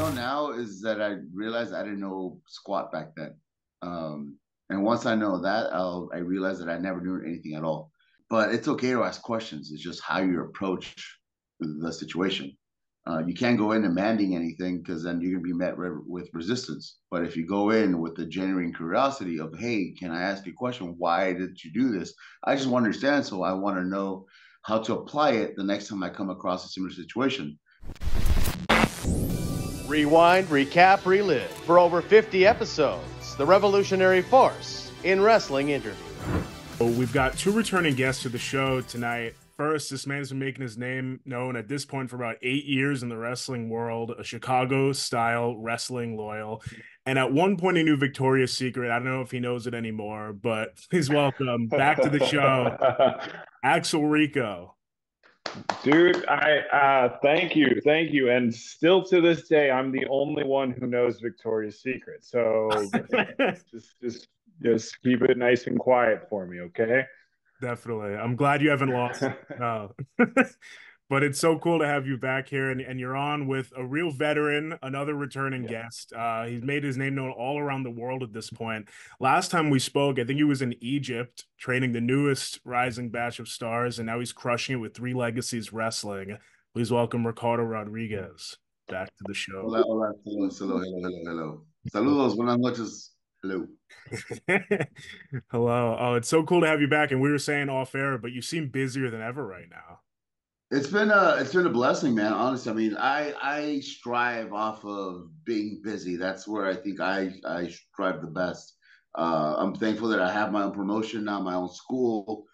know now is that I realized I didn't know squat back then. And once I know that, I realize that I never knew anything at all. But it's okay to ask questions. It's just how you approach the situation. You can't go in demanding anything because then you're gonna be met with resistance. But if you go in with the genuine curiosity of, hey, can I ask you a question? Why did you do this? I just want to understand, so I want to know how to apply it the next time I come across a similar situation. Rewind, recap, relive for over 50 episodes. The revolutionary force in wrestling interview. We've got two returning guests to the show tonight. First, this man has been making his name known at this point for about 8 years in the wrestling world, a Chicago-style wrestling loyal. And at one point, he knew Victoria's Secret. I don't know if he knows it anymore, but please welcome back to the show, Axel Rico. Dude, thank you. And still to this day, I'm the only one who knows Victoria's Secret. So just keep it nice and quiet for me, okay? Definitely. I'm glad you haven't lost it. But it's so cool to have you back here, and you're on with a real veteran, another returning guest. He's made his name known all around the world at this point. Last time we spoke, I think he was in Egypt training the newest rising batch of stars, and now he's crushing it with Three Legacies Wrestling. Please welcome Ricardo Rodriguez back to the show. Hola, hola, hello. Saludos, buenas noches. Hello. Hello. Oh, it's so cool to have you back. And we were saying off air, but you seem busier than ever right now. It's been a blessing, man. Honestly, I mean, I strive off of being busy. That's where I think I strive the best. I'm thankful that I have my own promotion now, my own school,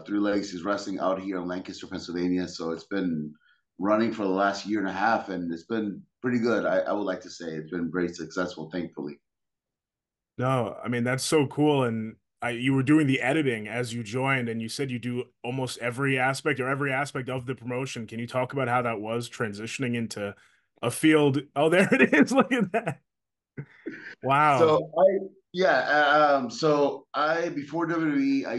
through Legacies Wrestling out here in Lancaster, Pennsylvania. So it's been running for the last year and a half, and it's been pretty good. I would like to say it's been very successful, thankfully. No, I mean, that's so cool. And you were doing the editing as you joined, and you said you do almost every aspect of the promotion. Can you talk about how that was transitioning into a field? Oh, there it is. Look at that. Wow. So I before WWE, I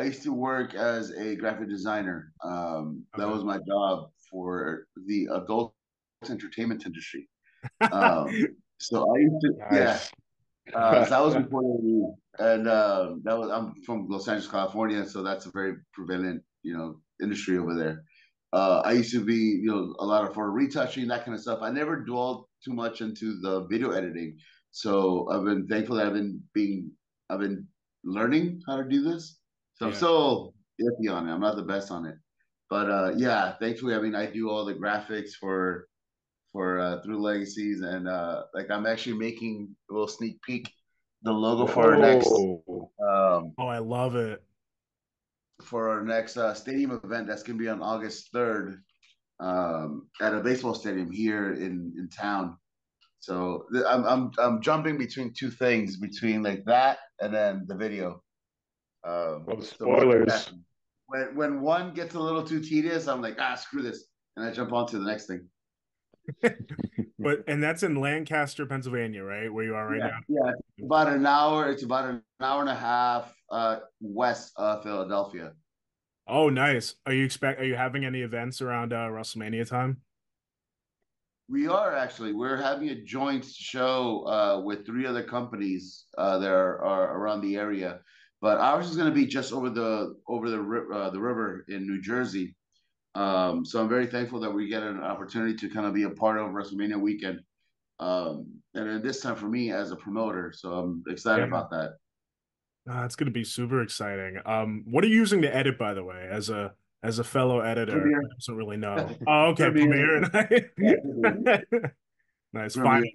used to work as a graphic designer. That was my job for the adult entertainment industry. So I used to, Nice. so that was before WWE, and that was I'm from Los Angeles, California, so that's a very prevalent, industry over there. I used to be, a lot of for retouching that kind of stuff. I never dwelled too much into the video editing, so I've been thankful that I've been learning how to do this. So I'm still iffy on it. I'm not the best on it, but yeah, thankfully, I mean, I do all the graphics for Through Legacies, and like I'm actually making a little sneak peek the logo for our next I love it. For our next stadium event that's gonna be on August 3rd, at a baseball stadium here in town. So I'm jumping between two things, between like that and then the video. Spoilers. So when one gets a little too tedious, I'm like, screw this, and I jump on to the next thing. And that's in Lancaster, Pennsylvania, right? Where you are right now? Yeah, it's about an hour. It's about an hour and a half west of Philadelphia. Oh, nice. Are you having any events around WrestleMania time? We are actually. We're having a joint show with three other companies that are around the area, but ours is going to be just over the river in New Jersey. So I'm very thankful that we get an opportunity to kind of be a part of WrestleMania weekend. And then this time for me as a promoter. So I'm excited about that. It's going to be super exciting. What are you using to edit, by the way, as a fellow editor? Premiere. I don't really know. Oh, okay. Premiere. Nice. Fine.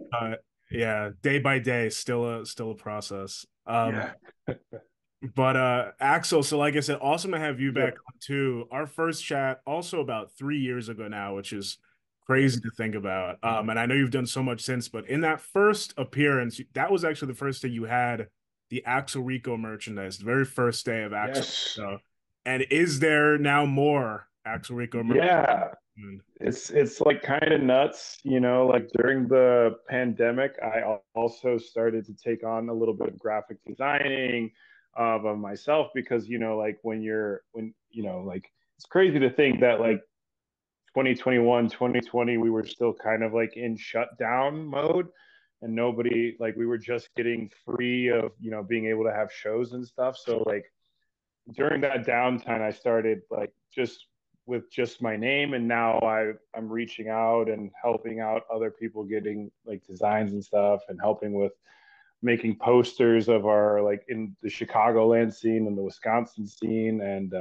Yeah. Day by day, still a process. But Axel, so like I said, awesome to have you back on too. Our first chat also about 3 years ago now, which is crazy to think about. And I know you've done so much since, but in that first appearance, that was actually the first day you had the Axel Rico merchandise, the very first day of Axel. Yes. So, and is there now more Axel Rico merchandise? Yeah. It's like kind of nuts, like during the pandemic, I also started to take on a little bit of graphic designing of myself because, like it's crazy to think that like 2021, 2020, we were still kind of like in shutdown mode, and nobody, like, we were just getting free of, being able to have shows and stuff. So like during that downtime, I started like just with just my name, and now I'm reaching out and helping out other people getting like designs and stuff, and helping with making posters of our, like, in the Chicagoland scene and the Wisconsin scene. And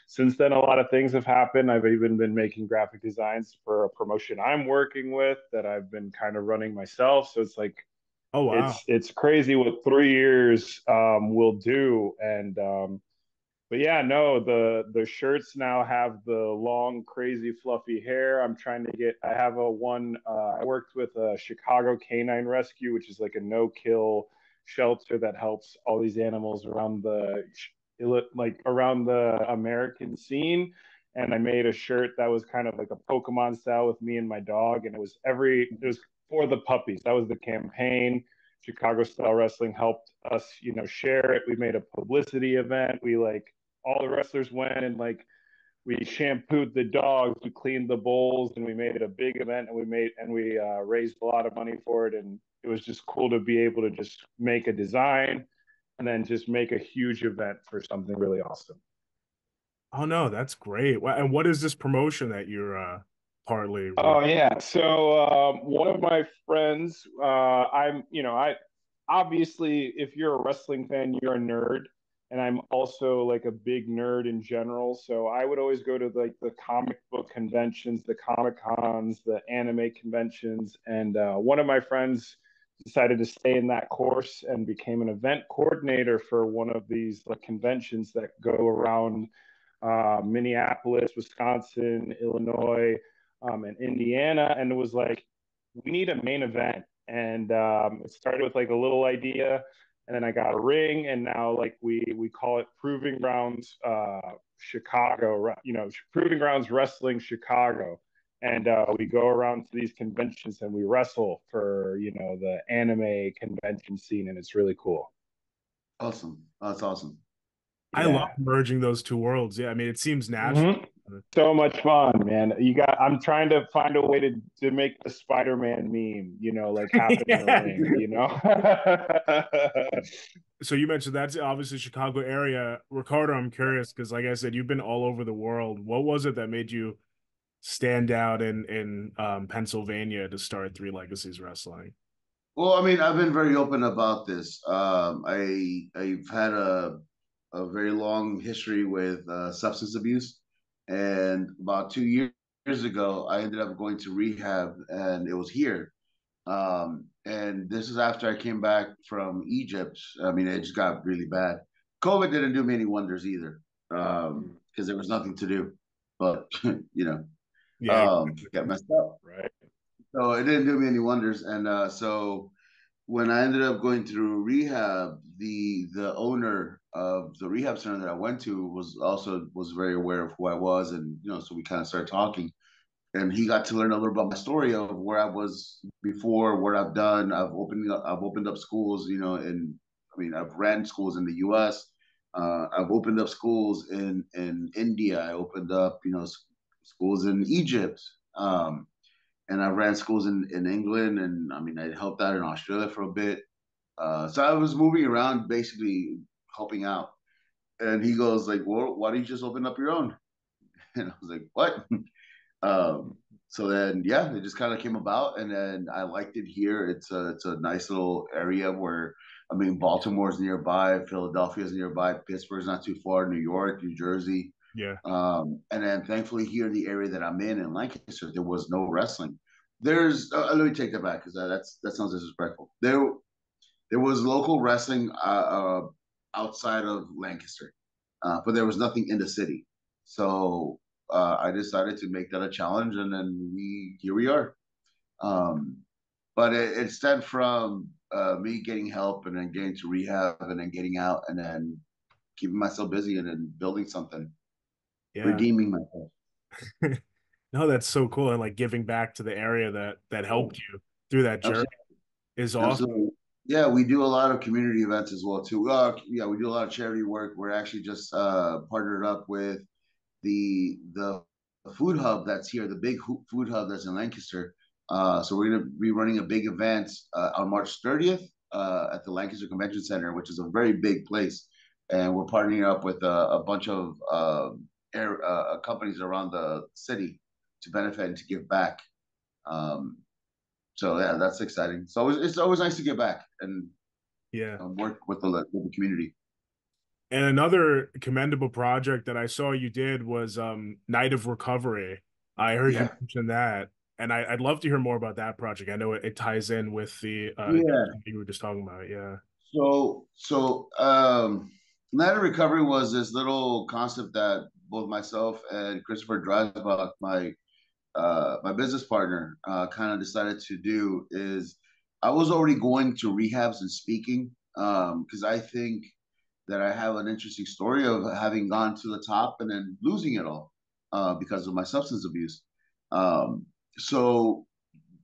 since then, a lot of things have happened. I've even been making graphic designs for a promotion I'm working with that I've been kind of running myself. So it's like, Oh wow. it's crazy what 3 years will do. And but yeah, no, the shirts now have the long, crazy, fluffy hair. I have I worked with a Chicago Canine Rescue, which is like a no-kill shelter that helps all these animals around the American scene. And I made a shirt that was kind of like a Pokemon style with me and my dog, and it was for the puppies. That was the campaign. Chicago Style Wrestling helped us, share it. We made a publicity event. We like all the wrestlers went, and like we shampooed the dogs, we cleaned the bowls, and we made it a big event. And we raised a lot of money for it. And it was just cool to be able to just make a design and then just make a huge event for something really awesome. Oh no, that's great. And what is this promotion that you're partly with? Oh yeah. So one of my friends, I obviously, if you're a wrestling fan, you're a nerd, and I'm also like a big nerd in general. So I would always go to like the comic book conventions, the Comic Cons, the anime conventions, and one of my friends decided to stay in that course and became an event coordinator for one of these like conventions that go around Minneapolis, Wisconsin, Illinois, and Indiana. And it was like, we need a main event. And it started with like a little idea, and then I got a ring, and now like we call it Proving Grounds Chicago, Proving Grounds Wrestling Chicago. And we go around to these conventions and we wrestle for the anime convention scene, and it's really cool. Awesome. That's awesome. I love merging those two worlds. Yeah, I mean, it seems natural. Mm-hmm. So much fun, man. I'm trying to find a way to make the Spider-Man meme, like happen in the ring. So you mentioned that's obviously Chicago area. Ricardo, I'm curious because, like I said, you've been all over the world. What was it that made you stand out in Pennsylvania to start Three Legacies Wrestling? Well, I mean, I've been very open about this. I've had a very long history with substance abuse, and about 2 years ago, I ended up going to rehab, and it was here. And this is after I came back from Egypt. I mean, it just got really bad. COVID didn't do me any wonders either, because there was nothing to do. But got messed up. Right. So it didn't do me any wonders. And so when I ended up going through rehab, the owner of the rehab center that I went to was very aware of who I was, and so we kind of started talking, and he got to learn a little about my story of where I was before, what I've done. I've opened up schools, and I mean, I've ran schools in the U.S. I've opened up schools in India. I opened up schools in Egypt. And I ran schools in England, and I mean, I helped out in Australia for a bit. So I was moving around, basically helping out. And he goes like, "Well, why don't you just open up your own?" And I was like, "What?" So then, yeah, it just kind of came about, and then I liked it here. It's a nice little area where, I mean, Baltimore's nearby, Philadelphia's nearby, Pittsburgh's not too far, New York, New Jersey. Yeah. And then thankfully here in the area that I'm in Lancaster, there was no wrestling. Let me take that back because that sounds disrespectful. There was local wrestling outside of Lancaster, but there was nothing in the city. So I decided to make that a challenge, and then here we are. But it stemmed from me getting help, and then getting to rehab, and then getting out, and then keeping myself busy, and then building something. Yeah. Redeeming myself. No, that's so cool. And like giving back to the area that helped you through that journey is awesome. Absolutely. Yeah, we do a lot of community events as well too. Yeah, we do a lot of charity work. We're actually just partnered up with the food hub that's here, the big food hub that's in Lancaster. So we're going to be running a big event on March 30th at the Lancaster Convention Center, which is a very big place. And we're partnering up with a bunch of companies around the city to benefit and to give back. So yeah, that's exciting. So it's always nice to get back and work with the community. And another commendable project that I saw you did was Night of Recovery. I heard you mention that, and I'd love to hear more about that project. I know it ties in with the you were just talking about. Yeah. So Night of Recovery was this little concept that both myself and Christopher Dreisbach, my business partner, kind of decided to do. Is I was already going to rehabs and speaking because I think that I have an interesting story of having gone to the top and then losing it all because of my substance abuse. So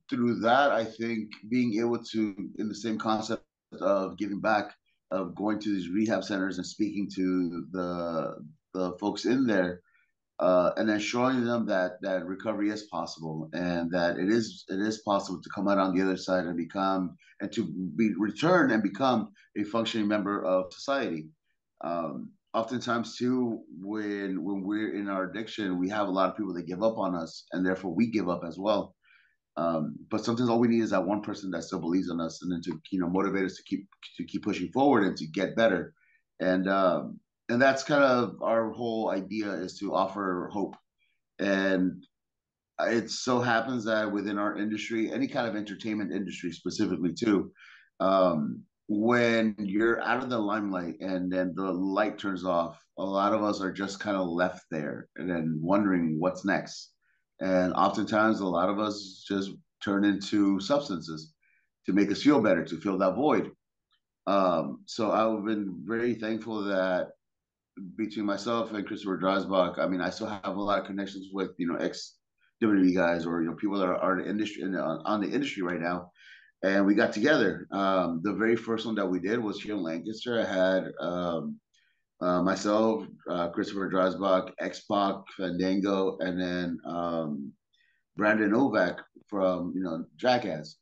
through that, I think being able to, in the same concept of giving back, of going to these rehab centers and speaking to the folks in there, and then showing them that recovery is possible and that it is possible to come out on the other side and to be returned and become a functioning member of society. Oftentimes too, when we're in our addiction, we have a lot of people that give up on us, and therefore we give up as well. But sometimes all we need is that one person that still believes in us, and then to motivate us to keep pushing forward and to get better. And that's kind of our whole idea, is to offer hope. And it so happens that within our industry, any kind of entertainment industry specifically too, when you're out of the limelight and then the light turns off, a lot of us are just kind of left there and then wondering what's next. And oftentimes a lot of us just turn into substances to make us feel better, to fill that void. So I've been very thankful that between myself and Christopher Dreisbach, I mean, I still have a lot of connections with ex WWE guys or people that are in the industry on the industry right now, and we got together. The very first one that we did was here in Lancaster. I had myself, Christopher Dreisbach, X-Pac, Fandango, and then Brandon Novak from Jackass.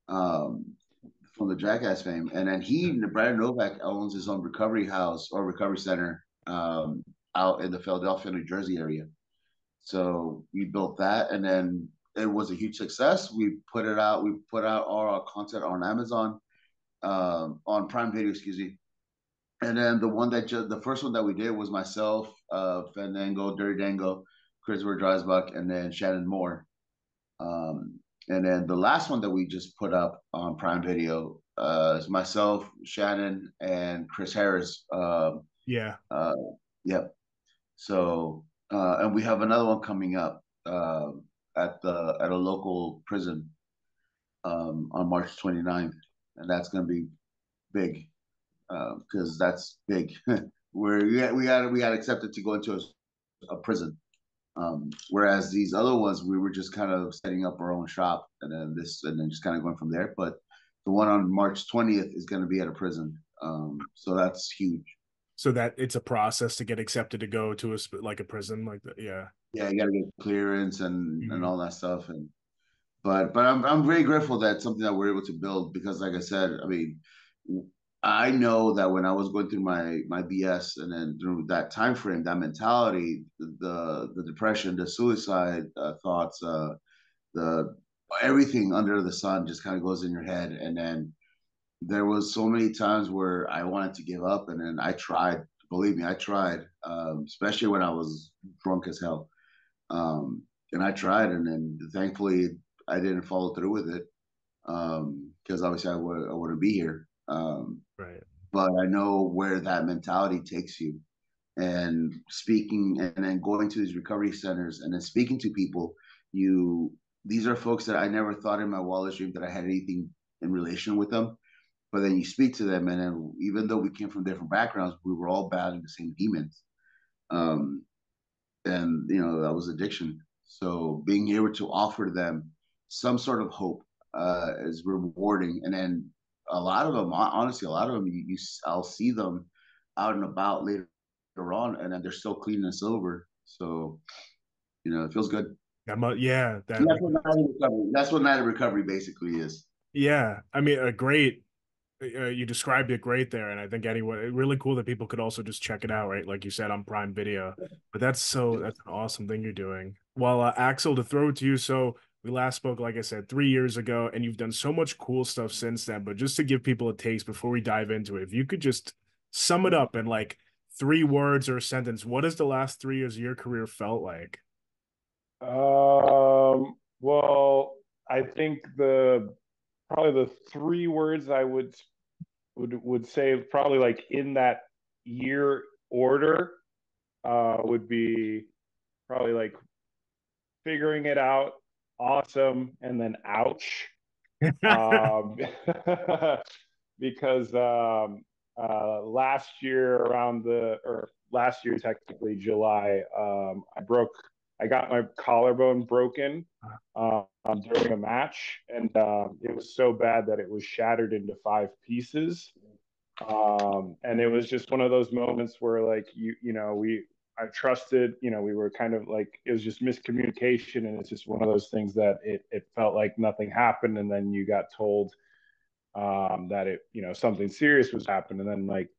From the Jackass fame, and then Brandon Novak owns his own recovery house or recovery center out in the Philadelphia, New Jersey area. So we built that, and then it was a huge success. We put it out. We put out all our content on Amazon, on Prime Video, excuse me. And then the first one that we did was myself, Fandango, Dirty Dango, Christopher Dreisbach, and then Shannon Moore. And then the last one that we just put up on Prime Video is myself, Shannon, and Chris Harris. Yep. So, and we have another one coming up at a local prison on March 29th, and that's going to be big because that's big. we got accepted to go into a prison. Whereas these other ones, we were just kind of setting up our own shop and then just kind of going from there. But the one on March 20th is going to be at a prison. So that's huge. So that it's a process to get accepted to go to a prison like that. Yeah. Yeah. You got to get clearance and all that stuff. But I'm very grateful that something that we're able to build, because like I said, I mean, I know that when I was going through my BS and then through that time frame, that mentality, the depression, the suicide thoughts, the everything under the sun just kind of goes in your head. And then there was so many times where I wanted to give up, and then I tried. Believe me, I tried, especially when I was drunk as hell. And I tried, and then thankfully I didn't follow through with it because obviously I wouldn't be here. Right. But I know where that mentality takes you, and speaking and then going to these recovery centers and then speaking to people. These are folks that I never thought in my wildest dream that I had anything in relation with them. But then you speak to them, and then even though we came from different backgrounds, we were all battling the same demons. And that was addiction. So being able to offer them some sort of hope is rewarding. And then a lot of them, honestly, I'll see them out and about later on, and then they're still clean and sober. So You know, it feels good. Yeah, That's what night of recovery basically is. Yeah, I mean, a great. You described it great there, and I think really cool that people could also just check it out, right? Like you said on Prime Video. But that's an awesome thing you're doing. Well, Axel, to throw it to you. So we last spoke, like I said, 3 years ago, and you've done so much cool stuff since then. But just to give people a taste before we dive into it, if you could just sum it up in like 3 words or a sentence, what has the last 3 years of your career felt like? Well, I think probably the 3 words I would say probably like in that year order would be probably like figuring it out, awesome, and then ouch. Um, because last year last year technically July, I got my collarbone broken during a match, and it was so bad that it was shattered into 5 pieces. And it was just one of those moments where like I trusted, we were kind of like, it was just miscommunication, and it's just one of those things that it felt like nothing happened, and then you got told that something serious was happening, and then like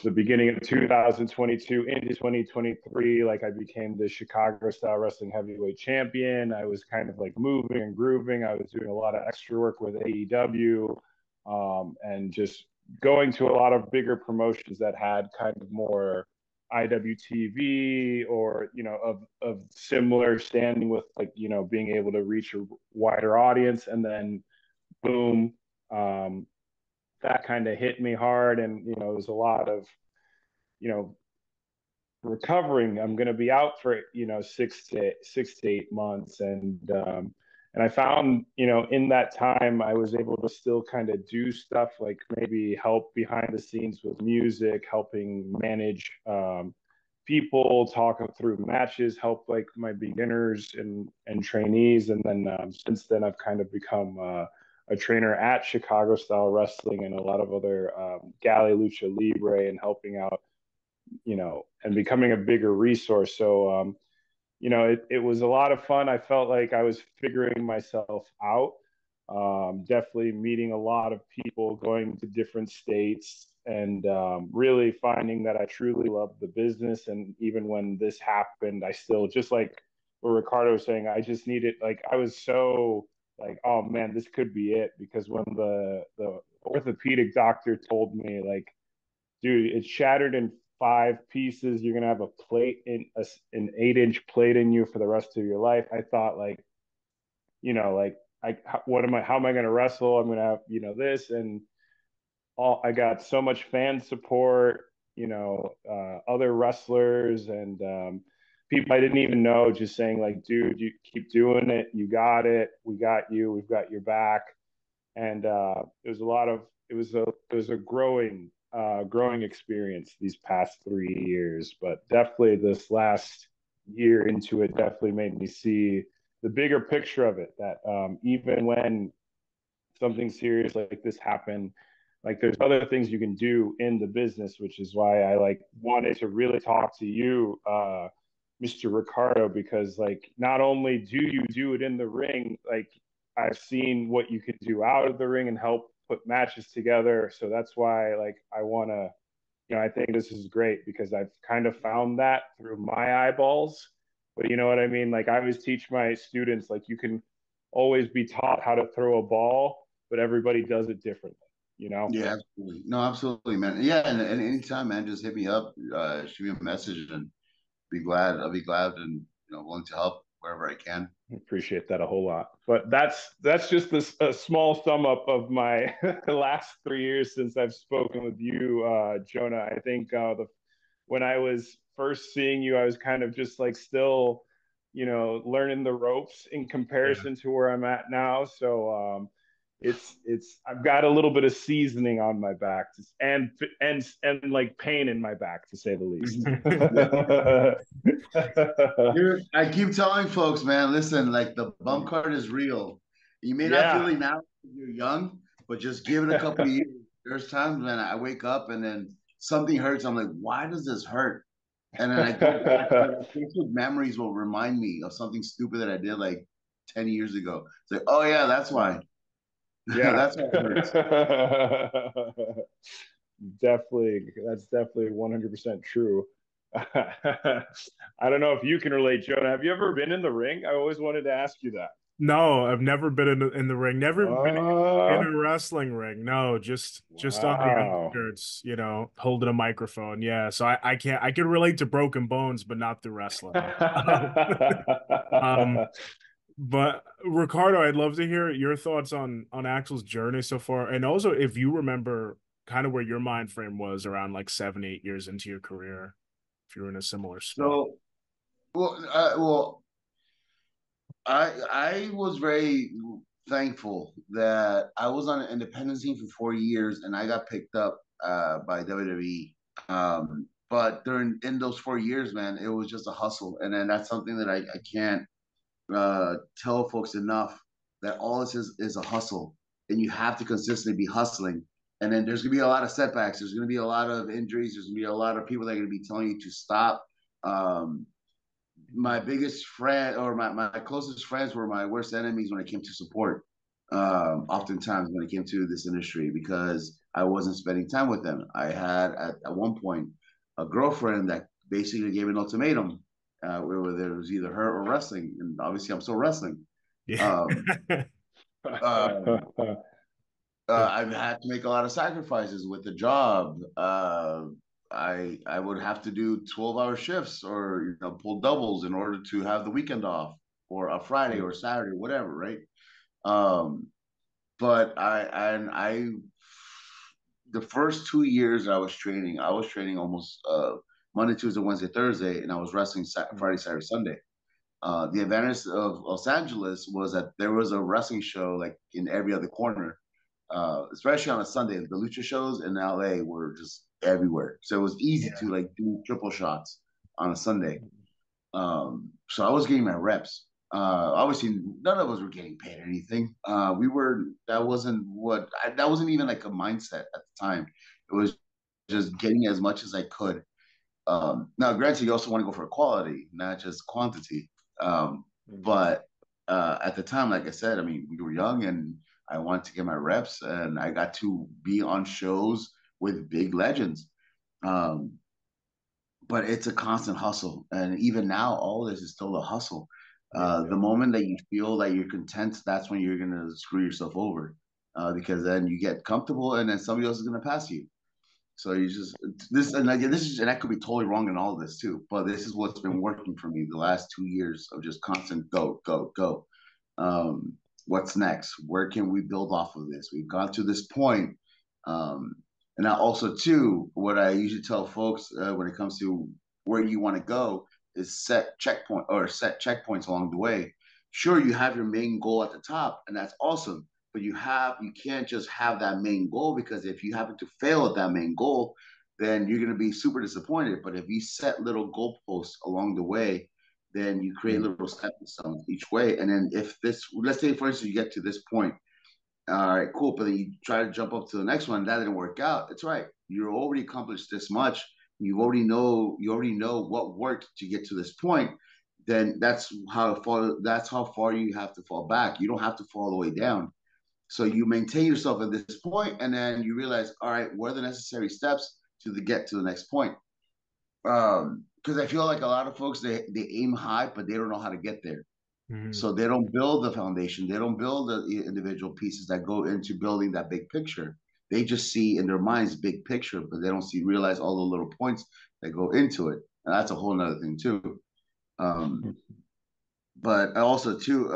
the beginning of 2022 into 2023, like I became the Chicago style wrestling heavyweight champion. I was kind of like moving and grooving. I was doing a lot of extra work with AEW, and just going to a lot of bigger promotions that had kind of more IWTV or of similar standing with like being able to reach a wider audience. And then boom, that kind of hit me hard, and it was a lot of you know recovering. I'm going to be out for 6 to 8 months, and I found in that time I was able to still kind of do stuff like maybe help behind the scenes with music, helping manage people, talk through matches, help like my beginners and trainees. And then since then I've kind of become a trainer at Chicago Style Wrestling and a lot of other Galley Lucha Libre, and helping out, and becoming a bigger resource. So, it was a lot of fun. I felt like I was figuring myself out. Definitely meeting a lot of people, going to different states, and really finding that I truly love the business. And even when this happened, I still, just like what Ricardo was saying, I just needed, like, I was so like, oh man, this could be it. Because when the orthopedic doctor told me, like, dude, it's shattered in 5 pieces, you're gonna have a plate an 8-inch plate in you for the rest of your life, I thought, like, like, how am I gonna wrestle? I'm gonna have this, and I got so much fan support, other wrestlers, and people I didn't even know just saying, like, dude, you keep doing it, you got it, we got you, we've got your back. And it was a growing experience these past 3 years. But definitely this last year into it definitely made me see the bigger picture of it, that even when something serious like this happened, like, there's other things you can do in the business, which is why I like wanted to really talk to you, Mr. Ricardo, because like, not only do you do it in the ring, like, I've seen what you can do out of the ring and help put matches together. So that's why, like, I want to, I think this is great because I've kind of found that through my eyeballs. But you know what I mean? Like, I always teach my students, like, you can always be taught how to throw a ball, but everybody does it differently. Yeah, absolutely. No, absolutely, man. Yeah, and anytime, man, just hit me up, shoot me a message, and be glad. I'll be glad and willing to help wherever I can. Appreciate that a whole lot. But that's just a small sum up of my last 3 years since I've spoken with you, Jonah. I think when I was first seeing you, I was kind of just like still, learning the ropes in comparison to where I'm at now. So it's I've got a little bit of seasoning on my back, and like pain in my back, to say the least. I keep telling folks, man, listen, like, the bump card is real. You may not feel it now when you're young, but just give it a couple of years. There's times when I wake up and then something hurts. I'm like, why does this hurt? And then I go back, like, Facebook memories will remind me of something stupid that I did like 10 years ago. It's like, oh yeah, that's why. Yeah. That's why it hurts. Definitely. That's definitely 100% true. I don't know if you can relate, Jonah. Have you ever been in the ring? I always wanted to ask you that. No, I've never been in the ring. Never been in Uh, a wrestling ring. No, just on the wow. outskirts, holding a microphone. Yeah, so I can't. I can relate to broken bones, but not the wrestling. Um, but Ricardo, I'd love to hear your thoughts on Axel's journey so far, and also if you remember kind of where your mind frame was around like 7, 8 years into your career, if you were in a similar spot. So, well, I was very thankful that I was on an independent scene for 4 years and I got picked up by WWE. But in those 4 years, man, it was just a hustle, and then that's something that I can't tell folks enough, that all this is a hustle, and you have to consistently be hustling. And then there's gonna be a lot of setbacks. There's gonna be a lot of injuries. There's gonna be a lot of people that are gonna be telling you to stop. Um, my biggest friend, or my closest friends, were my worst enemies when it came to support. Oftentimes when it came to this industry, because I wasn't spending time with them. I had at one point a girlfriend that basically gave an ultimatum, where there was either her or wrestling, and obviously I'm still wrestling. Yeah. Um, um, I've had to make a lot of sacrifices with the job. I would have to do 12-hour shifts, or pull doubles in order to have the weekend off, or a Friday or Saturday, whatever, right? Um, but the first 2 years I was training almost Monday, Tuesday, Wednesday, Thursday, and I was wrestling Friday, Saturday, Sunday. The advantage of Los Angeles was that there was a wrestling show like in every other corner, especially on a Sunday. The lucha shows in LA were just everywhere, so it was easy Yeah. to like do triple shots on a Sunday. So I was getting my reps. Obviously, none of us were getting paid anything. We were that wasn't what that wasn't even like a mindset at the time. It was just getting as much as I could. Now, granted, you also want to go for quality, not just quantity. But at the time, like I said, I mean, we were young, and I wanted to get my reps, and I got to be on shows with big legends. Um, but it's a constant hustle, and even now, all this is still a hustle. The moment that you feel that you're content, that's when you're gonna screw yourself over, because then you get comfortable, and then somebody else is gonna pass you. So you just this and again, this is, and I could be totally wrong in all of this too, but this is what's been working for me the last 2 years of just constant go, go, go. Um, what's next? Where can we build off of this? We've gone to this point. Um, and I also too, what I usually tell folks when it comes to where you want to go is set checkpoints along the way. Sure, you have your main goal at the top, and that's awesome, but you can't just have that main goal, because if you happen to fail at that main goal, then you're going to be super disappointed. But if you set little goalposts along the way, then you create little stepping stones each way. And then if let's say for instance you get to this point, all right, cool, but then you try to jump up to the next one, that didn't work out. It's right, you already accomplished this much. You already know what worked to get to this point. Then that's how far you have to fall back. You don't have to fall all the way down. So you maintain yourself at this point, and then you realize, all right, what are the necessary steps to get to the next point? Because I feel like a lot of folks, they aim high, but they don't know how to get there. So they don't build the foundation. They don't build the individual pieces that go into building that big picture. They just see in their minds big picture, but they don't realize all the little points that go into it. And that's a whole nother thing too. But also too,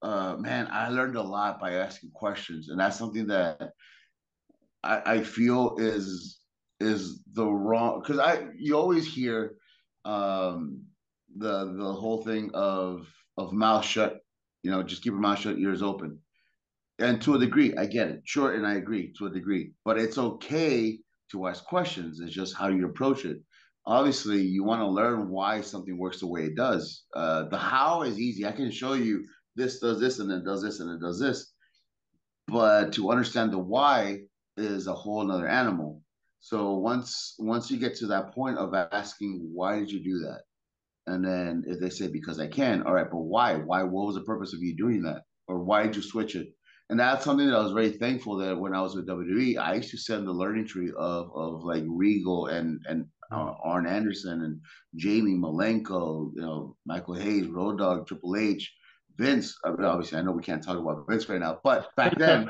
man, I learned a lot by asking questions, and that's something that I feel is the wrong, because you always hear the whole thing of mouth shut, just keep your mouth shut, ears open. And to a degree, I get it, sure, and I agree to a degree, but it's okay to ask questions. It's just how you approach it. Obviously, you want to learn why something works the way it does. The how is easy. I can show you this does this, and it does this, and it does this. But to understand the why is a whole nother animal. So once you get to that point of asking, why did you do that? And then if they say, because I can, all right, but why? Why? What was the purpose of you doing that? Or why did you switch it? And that's something that I was very thankful that when I was with WWE, I used to send the learning tree of like Regal and Arn Anderson and Jamie Malenko, Michael Hayes, Road Dogg, Triple H, Vince. I mean, obviously, I know we can't talk about Vince right now, but back then,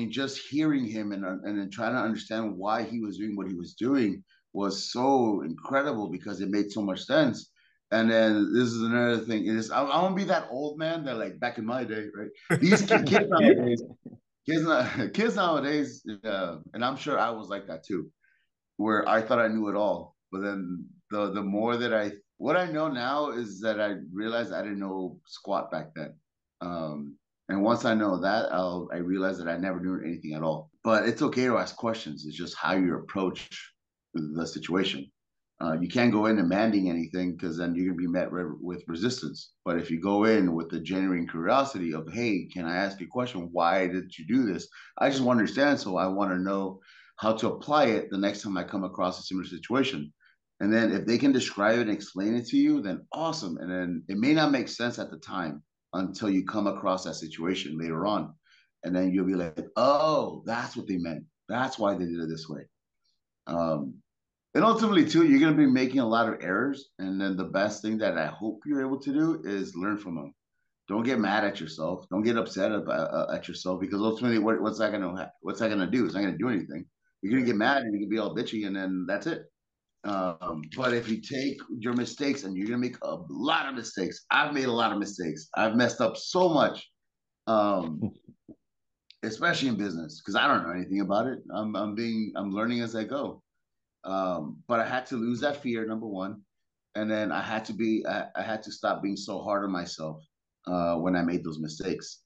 just hearing him and then trying to understand why he was doing what he was doing was so incredible because it made so much sense. And then this is another thing is I want to be that old man that like back in my day, right? These kids nowadays, kids nowadays, and I'm sure I was like that too, where I thought I knew it all, but then the more that what I know now is that I realized I didn't know squat back then. And once I know that, I realize that I never knew anything at all. But it's okay to ask questions. It's just how you approach the situation. You can't go in demanding anything because then you're going to be met with resistance. But if you go in with the genuine curiosity of, hey, can I ask you a question? Why did you do this? I just want to understand. So I want to know how to apply it the next time I come across a similar situation. And then if they can describe it and explain it to you, then awesome. And then it may not make sense at the time until you come across that situation later on. And then you'll be like, oh, that's what they meant. That's why they did it this way. And ultimately, too, you're going to be making a lot of errors. And then the best thing that I hope you're able to do is learn from them. Don't get mad at yourself. Don't get upset at yourself because ultimately, what's that going to do? It's not going to do anything. You're going to get mad and you're going to be all bitchy, and then that's it. But if you take your mistakes, and you're going to make a lot of mistakes. I've made a lot of mistakes. I've messed up so much, especially in business, because I don't know anything about it. I'm learning as I go. But I had to lose that fear, number one, and then I had to stop being so hard on myself when I made those mistakes.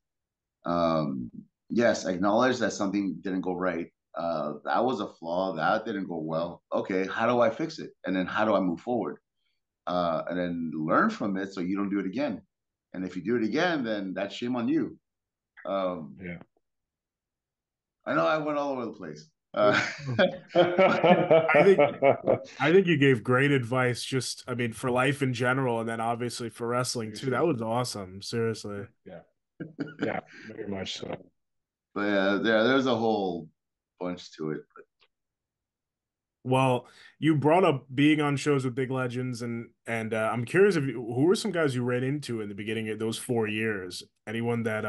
Yes, acknowledge that something didn't go right. That was a flaw. That didn't go well. Okay, how do I fix it? And then how do I move forward? And then learn from it so you don't do it again. And if you do it again, then that's shame on you. Yeah. I know I went all over the place. I think you gave great advice. Just, I mean, for life in general, and then obviously for wrestling too. That was awesome. Seriously. Yeah, very much so. But yeah, there's a whole bunch to it. Well, you brought up being on shows with big legends, and I'm curious who were some guys you ran into in the beginning of those 4 years? Anyone that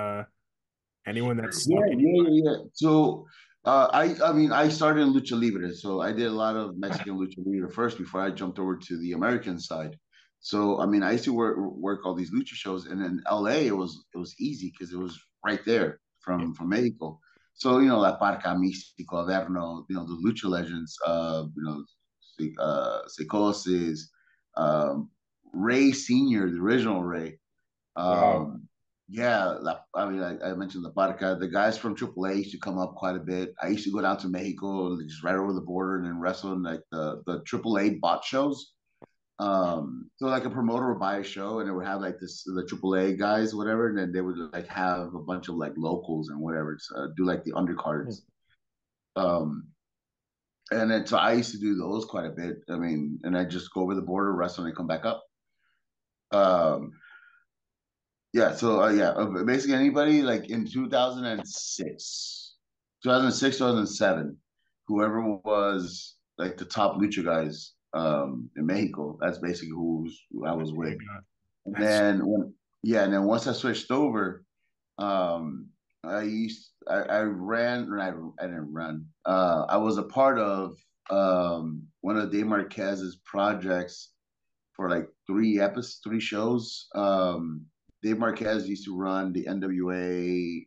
stuck in your mind? Yeah. So I started in lucha libre, so I did a lot of Mexican lucha libre first before I jumped over to the American side. So I mean, I used to work all these lucha shows, and in LA it was easy because it was right there from Mexico. So La Parca, Místico, Averno, the lucha legends, Psychosis, Ray Senior, the original Ray. Wow. Yeah, I mentioned the Barca. The guys from AAA used to come up quite a bit. I used to go down to Mexico, just right over the border, and then wrestle in like the AAA bot shows. So like a promoter would buy a show, and it would have like the AAA guys, whatever, and then they would like have a bunch of like locals and whatever to do like the undercards. And then so I used to do those quite a bit. I mean, and I just go over the border, wrestle, and come back up. Um, Yeah, so basically anybody like in 2006, 2007, whoever was like the top lucha guys in Mexico, that's basically who I was with. And then once I switched over, I ran, or I didn't run. I was a part of one of Dave Marquez's projects for like three shows. Dave Marquez used to run the NWA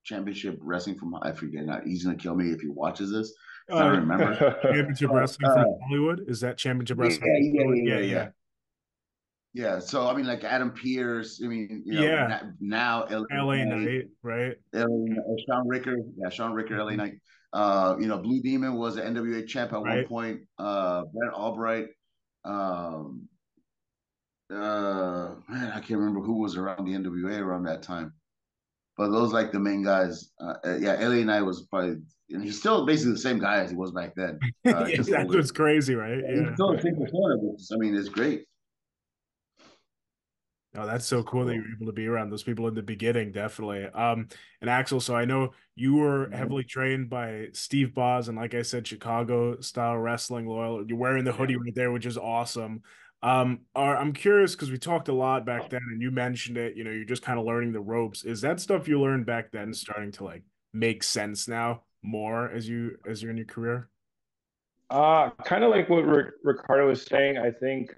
Championship Wrestling from, I forget now. He's gonna kill me if he watches this. I don't remember. Championship Wrestling from Hollywood? Is that Championship Wrestling? Yeah. Yeah, so I mean, like Adam Pierce. I mean, now LA Knight, right? Sean Ricker, Sean Ricker, LA Knight. Blue Demon was an NWA champ at one point. Brent Albright. Man, I can't remember who was around the NWA around that time. but those like the main guys. Yeah, LA Knight was probably, and he's still basically the same guy as he was back then. Yeah, Just that's older. what's crazy, right? He's Yeah. still the same persona, which I mean, it's great. Oh, that's so cool that you're able to be around those people in the beginning, definitely. And Axel, so I know you were heavily trained by Steve Boz, and like I said, Chicago style wrestling loyal. You're wearing the hoodie right there, which is awesome. I'm curious because we talked a lot back then, and you mentioned it. You know, you're just kind of learning the ropes. Is that stuff you learned back then starting to like make sense now more as you're in your career? Kind of like what Ricardo was saying. I think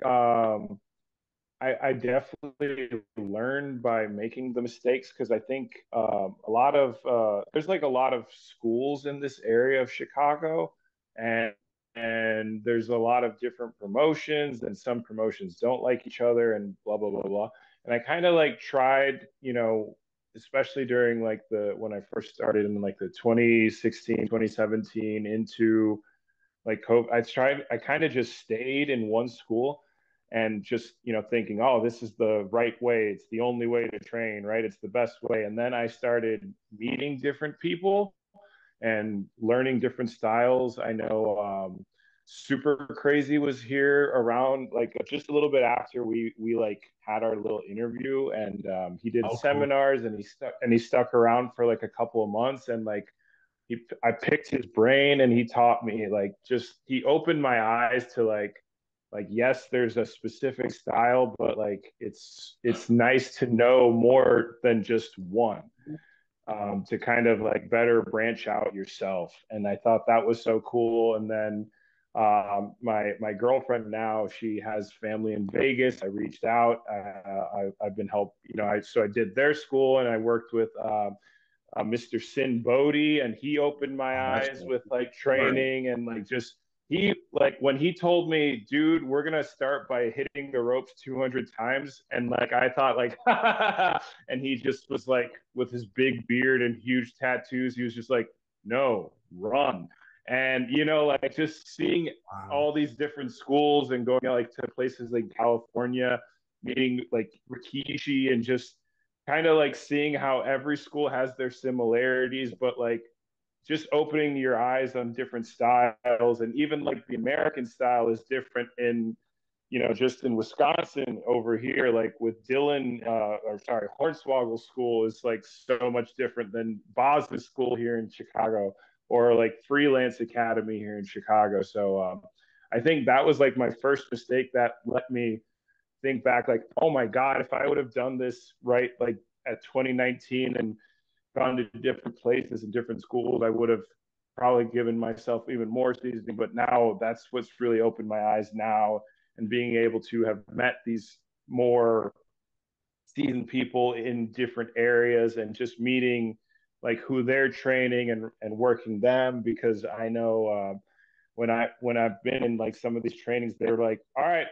I definitely learned by making the mistakes because I think a lot of there's like a lot of schools in this area of Chicago, and and there's a lot of different promotions, and some promotions don't like each other, and blah blah blah blah. And I kind of like tried, especially during like the when I first started in like the 2016, 2017 into like COVID, I kind of just stayed in one school and just, thinking, oh, this is the right way. It's the only way to train, right? It's the best way. And then I started meeting different people and learning different styles. I know Super Crazy was here around like just a little bit after we like had our little interview, and he did Oh, cool. seminars, and he stuck around for like a couple of months, and like I picked his brain, and he taught me like just he opened my eyes to like yes, there's a specific style, but like it's nice to know more than just one, to kind of like better branch out yourself. And I thought that was so cool. And then my girlfriend now, she has family in Vegas. I reached out. I've been helped, so I did their school, and I worked with Mr. Sin Bodie, and he opened my Oh, that's eyes cool. with like training and like just he like when he told me, dude, we're gonna start by hitting the ropes 200 times, and like I thought like, and he just was like with his big beard and huge tattoos, he was just like, no, run. And like just seeing Wow. all these different schools and going like to places like California, meeting like Rikishi, and just kind of like seeing how every school has their similarities, but like just opening your eyes on different styles. And even like the American style is different in, just in Wisconsin over here, like with Dylan, or sorry, Hornswoggle school is like so much different than Bosma's school here in Chicago, or like Freelance Academy here in Chicago. So I think that was like my first mistake that let me think back like, oh my God, if I would have done this right, like at 2019 and gone to different places and different schools, I would have probably given myself even more seasoning. But now that's what's really opened my eyes now. And being able to have met these more seasoned people in different areas and just meeting like who they're training and working them, because I know when I've been in like some of these trainings, they're like, all right,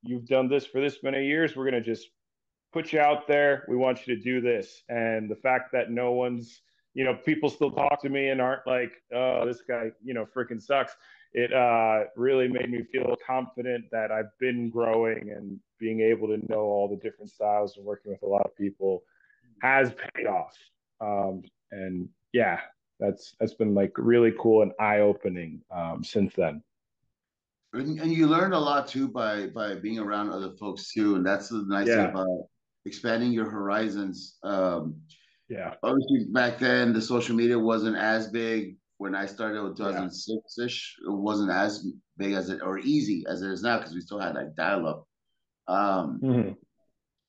you've done this for this many years. We're gonna just put you out there. We want you to do this. And the fact that no one's, people still talk to me and aren't like, oh, this guy, freaking sucks. It really made me feel confident that I've been growing, and being able to know all the different styles and working with a lot of people has paid off. And yeah, that's been like really cool and eye opening since then. And you learn a lot too by being around other folks too, and that's the nice thing Yeah, about expanding your horizons. yeah, Obviously, back then the social media wasn't as big. When I started in yeah, 2006 ish, it wasn't as big as it or easy as it is now because we still had like dial up. Um, mm-hmm.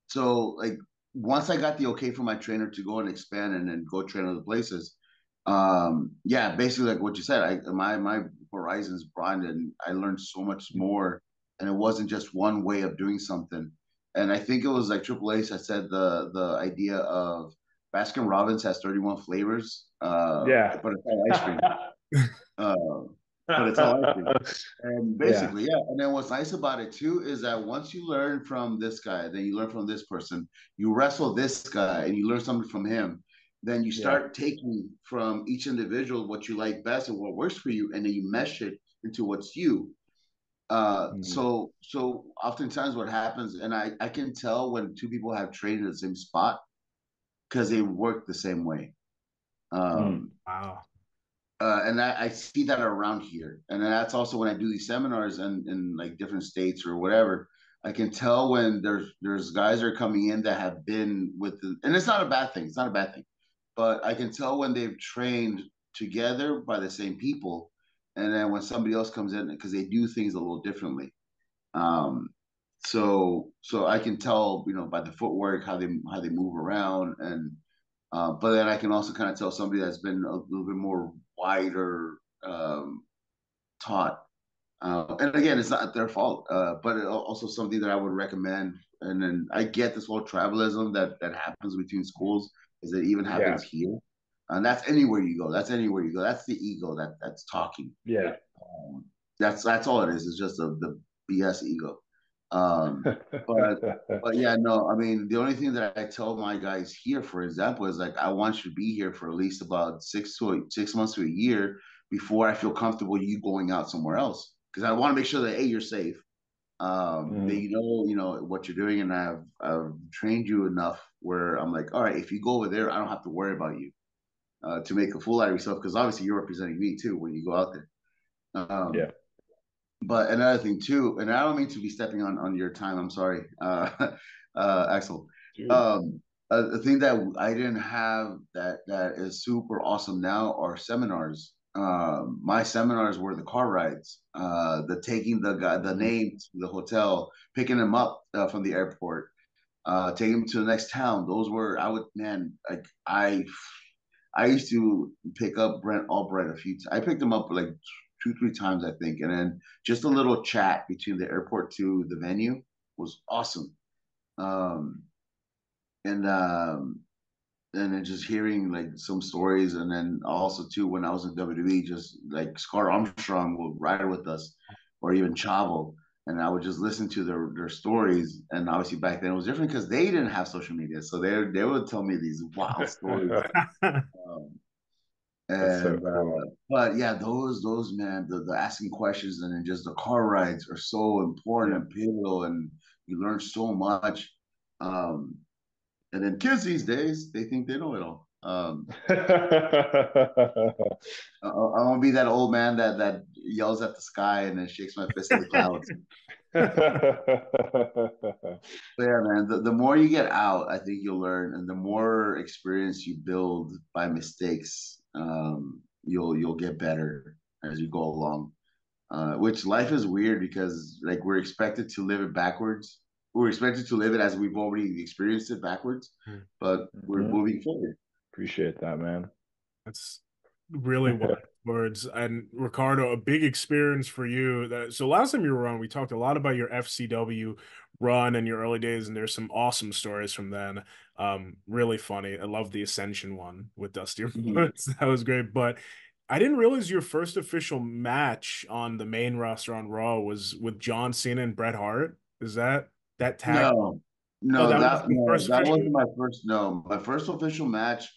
so like once I got the okay from my trainer to go and expand and then go train other places, yeah, basically like what you said, my horizons broadened and I learned so much more, and it wasn't just one way of doing something. And I think it was like Triple H that said the idea of Baskin Robbins has 31 flavors, Yeah. but it's all ice cream. Uh, but it's all ice cream. And Yeah, basically, yeah. And then what's nice about it too is that once you learn from this guy, then you learn from this person, you wrestle this guy and you learn something from him. Then you yeah, start taking from each individual what you like best and what works for you, and then you mesh it into what's you. mhm, So oftentimes what happens, and I can tell when two people have trained in the same spot, because they work the same way. Wow. And I see that around here, and then that's also when I do these seminars in like different states or whatever. I can tell when there's guys that are coming in that have been with the, and it's not a bad thing. It's not a bad thing, but I can tell when they've trained together by the same people, and then when somebody else comes in because they do things a little differently. Um, so I can tell, by the footwork how they move around, and but then I can also kind of tell somebody that's been a little bit more wider taught. And again, it's not their fault, but also something that I would recommend. And then I get this whole tribalism that happens between schools, is that even happens here, and that's anywhere you go. That's anywhere you go. That's the ego that's talking. Yeah. That's all it is. It's just the BS ego. But yeah, no, I mean, the only thing that I tell my guys here, for example, is like, I want you to be here for at least about 6 months to a year before I feel comfortable you going out somewhere else. Because I want to make sure that, A, you're safe, that you know what you're doing, and I've trained you enough where I'm like, all right, if you go over there, I don't have to worry about you to make a fool out of yourself, because obviously you're representing me too when you go out there. Yeah. But another thing too, and I don't mean to be stepping on your time. I'm sorry, Axel. A thing that I didn't have that is super awesome now are seminars. My seminars were the car rides, the taking the name to the hotel, picking them up from the airport, taking them to the next town. Those were, like I used to pick up Brent Albright a few times. I picked him up like 2, 3 times, I think. And then just a little chat between the airport to the venue was awesome. Um, and then just hearing like some stories. And then also too, when I was in WWE, just like Scar Armstrong would ride with us, or even Chavo. And I would just listen to their stories. And obviously back then it was different because they didn't have social media. So they would tell me these wild stories. That's so And cool. but yeah, those man, the asking questions and then just the car rides are so important and pivotal, and you learn so much. Um, and then kids these days, they think they know it all. I want to be that old man that yells at the sky and then shakes my fist at the clouds. But yeah, man, the more you get out, I think you'll learn, and the more experience you build by mistakes, you'll get better as you go along. Which life is weird because like we're expected to live it backwards. We're expected to live it as we've already experienced it backwards, but we're moving forward. Appreciate that, man. That's really wise words. And Ricardo, a big experience for you. So last time you were on, we talked a lot about your FCW run and your early days, and there's some awesome stories from then. Really funny. I love the Ascension one with Dusty Rhodes. That was great. But I didn't realize your first official match on the main roster on Raw was with John Cena and Bret Hart. Is that tag? No, That was the first that official. wasn't my first. No, my first official match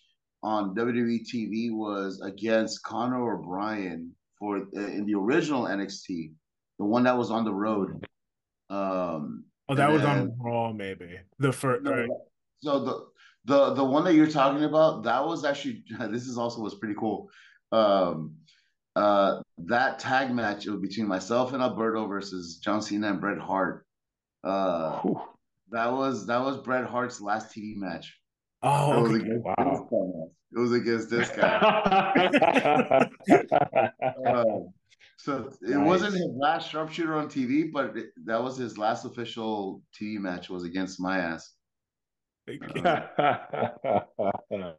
on WWE TV was against Conor O'Brien for in the original NXT, the one that was on the road. Oh, that was on Raw, maybe the first. No, Right. so the one that you're talking about, that was actually this is also was pretty cool. That tag match, it was between myself and Alberto versus John Cena and Bret Hart. That was Bret Hart's last TV match. Oh, okay. It was against this guy. So it wasn't his last sharpshooter on TV, but that was his last official TV match, was against my ass. Can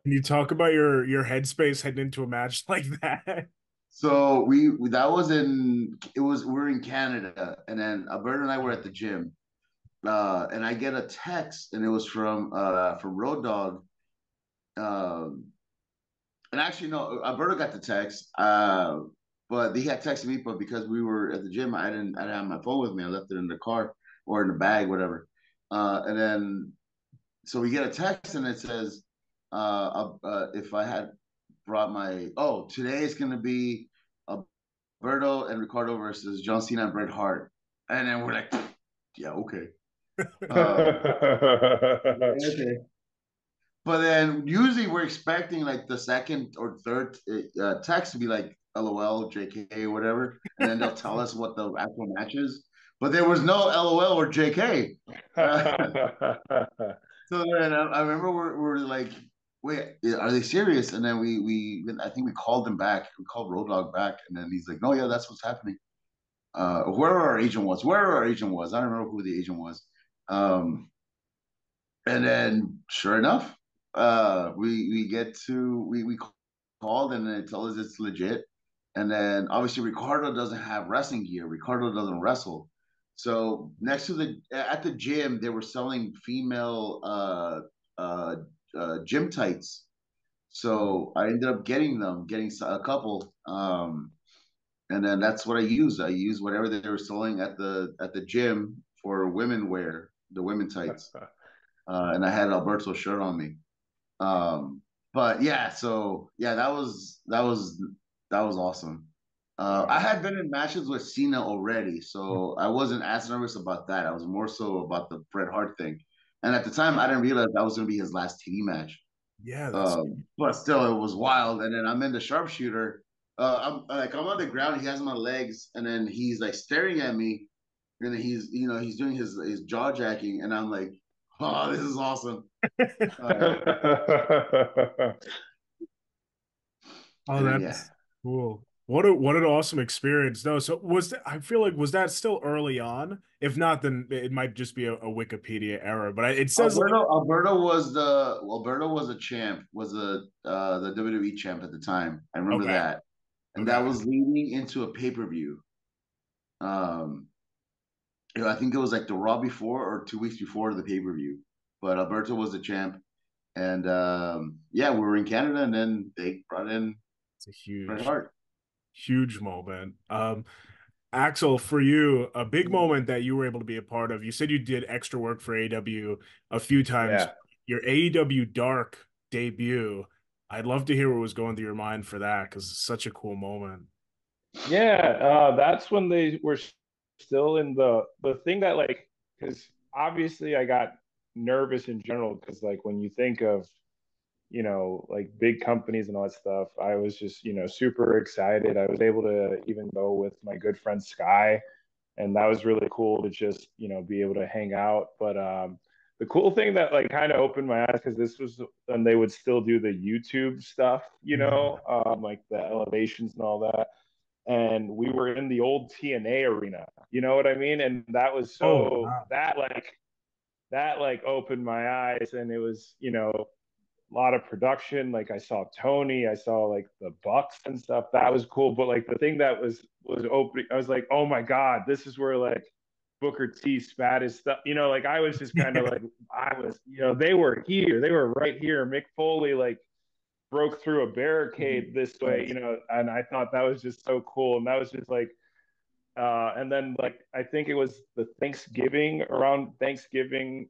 you talk about your headspace heading into a match like that? So that was we're in Canada, and then Alberto and I were at the gym, and I get a text, and it was from Road Dogg. And actually, no, Alberto got the text, but he had texted me, but because we were at the gym, I didn't have my phone with me. I left it in the car or in the bag, whatever. And then, so we get a text, and it says, if I had brought today is going to be Alberto and Ricardo versus John Cena and Bret Hart. And then we're like, yeah, okay. Okay. But then usually we're expecting like the second or third text to be like LOL, JK, whatever, and then they'll tell us what the actual match is. But there was no LOL or JK. So then I remember we're like, wait, are they serious? And then we I think we called him back. We called Road Dogg back, and then he's like, no, yeah, that's what's happening. Where our agent was, I don't remember who the agent was. And then sure enough, we called and they told us it's legit. And then obviously Ricardo doesn't have wrestling gear. Ricardo doesn't wrestle. So next to at the gym, they were selling female gym tights. So I ended up getting a couple. And then that's what I used. I used whatever they were selling at the gym for women wear, the women tights. And I had Alberto's shirt on me. But yeah, so yeah, that was awesome. I had been in matches with Cena already, so I wasn't as nervous about that. I was more so about the Bret Hart thing. And at the time, I didn't realize that was going to be his last TV match. Yeah, that's but still, it was wild. And then I'm in the sharpshooter. I'm on the ground. He has my legs, and then he's like staring at me, and then he's doing his jaw jacking, and I'm like, oh, this is awesome. Oh, that's cool. What an awesome experience, though. So I feel like was that still early on? If not, then it might just be a Wikipedia error. But it says Alberto was a champ, was the WWE champ at the time. I remember that, and that was leading into a pay-per-view. I think it was like the Raw before or 2 weeks before the pay-per-view. But Alberto was the champ, and we were in Canada, and then they brought in. It's a huge moment. Axel, for you, a big moment that you were able to be a part of. You said you did extra work for AEW a few times. Yeah. Your AEW Dark debut. I'd love to hear what was going through your mind for that because it's such a cool moment. Yeah, that's when they were still in the thing that because obviously I got nervous in general because when you think of big companies and all that stuff, I was just super excited. I was able to even go with my good friend Sky, and that was really cool to just be able to hang out. But the cool thing that kind of opened my eyes, because this was when they would still do the YouTube stuff, like the elevations and all that. And we were in the old TNA arena, you know what I mean? And that was that opened my eyes, and it was, a lot of production. I saw Tony, I saw the Bucks and stuff. That was cool. But the thing that was opening, I was like, oh my God, this is where Booker T spat his stuff. I was just kind of I was, they were here, they were right here. Mick Foley broke through a barricade this way, and I thought that was just so cool. And that was just and then I think it was around Thanksgiving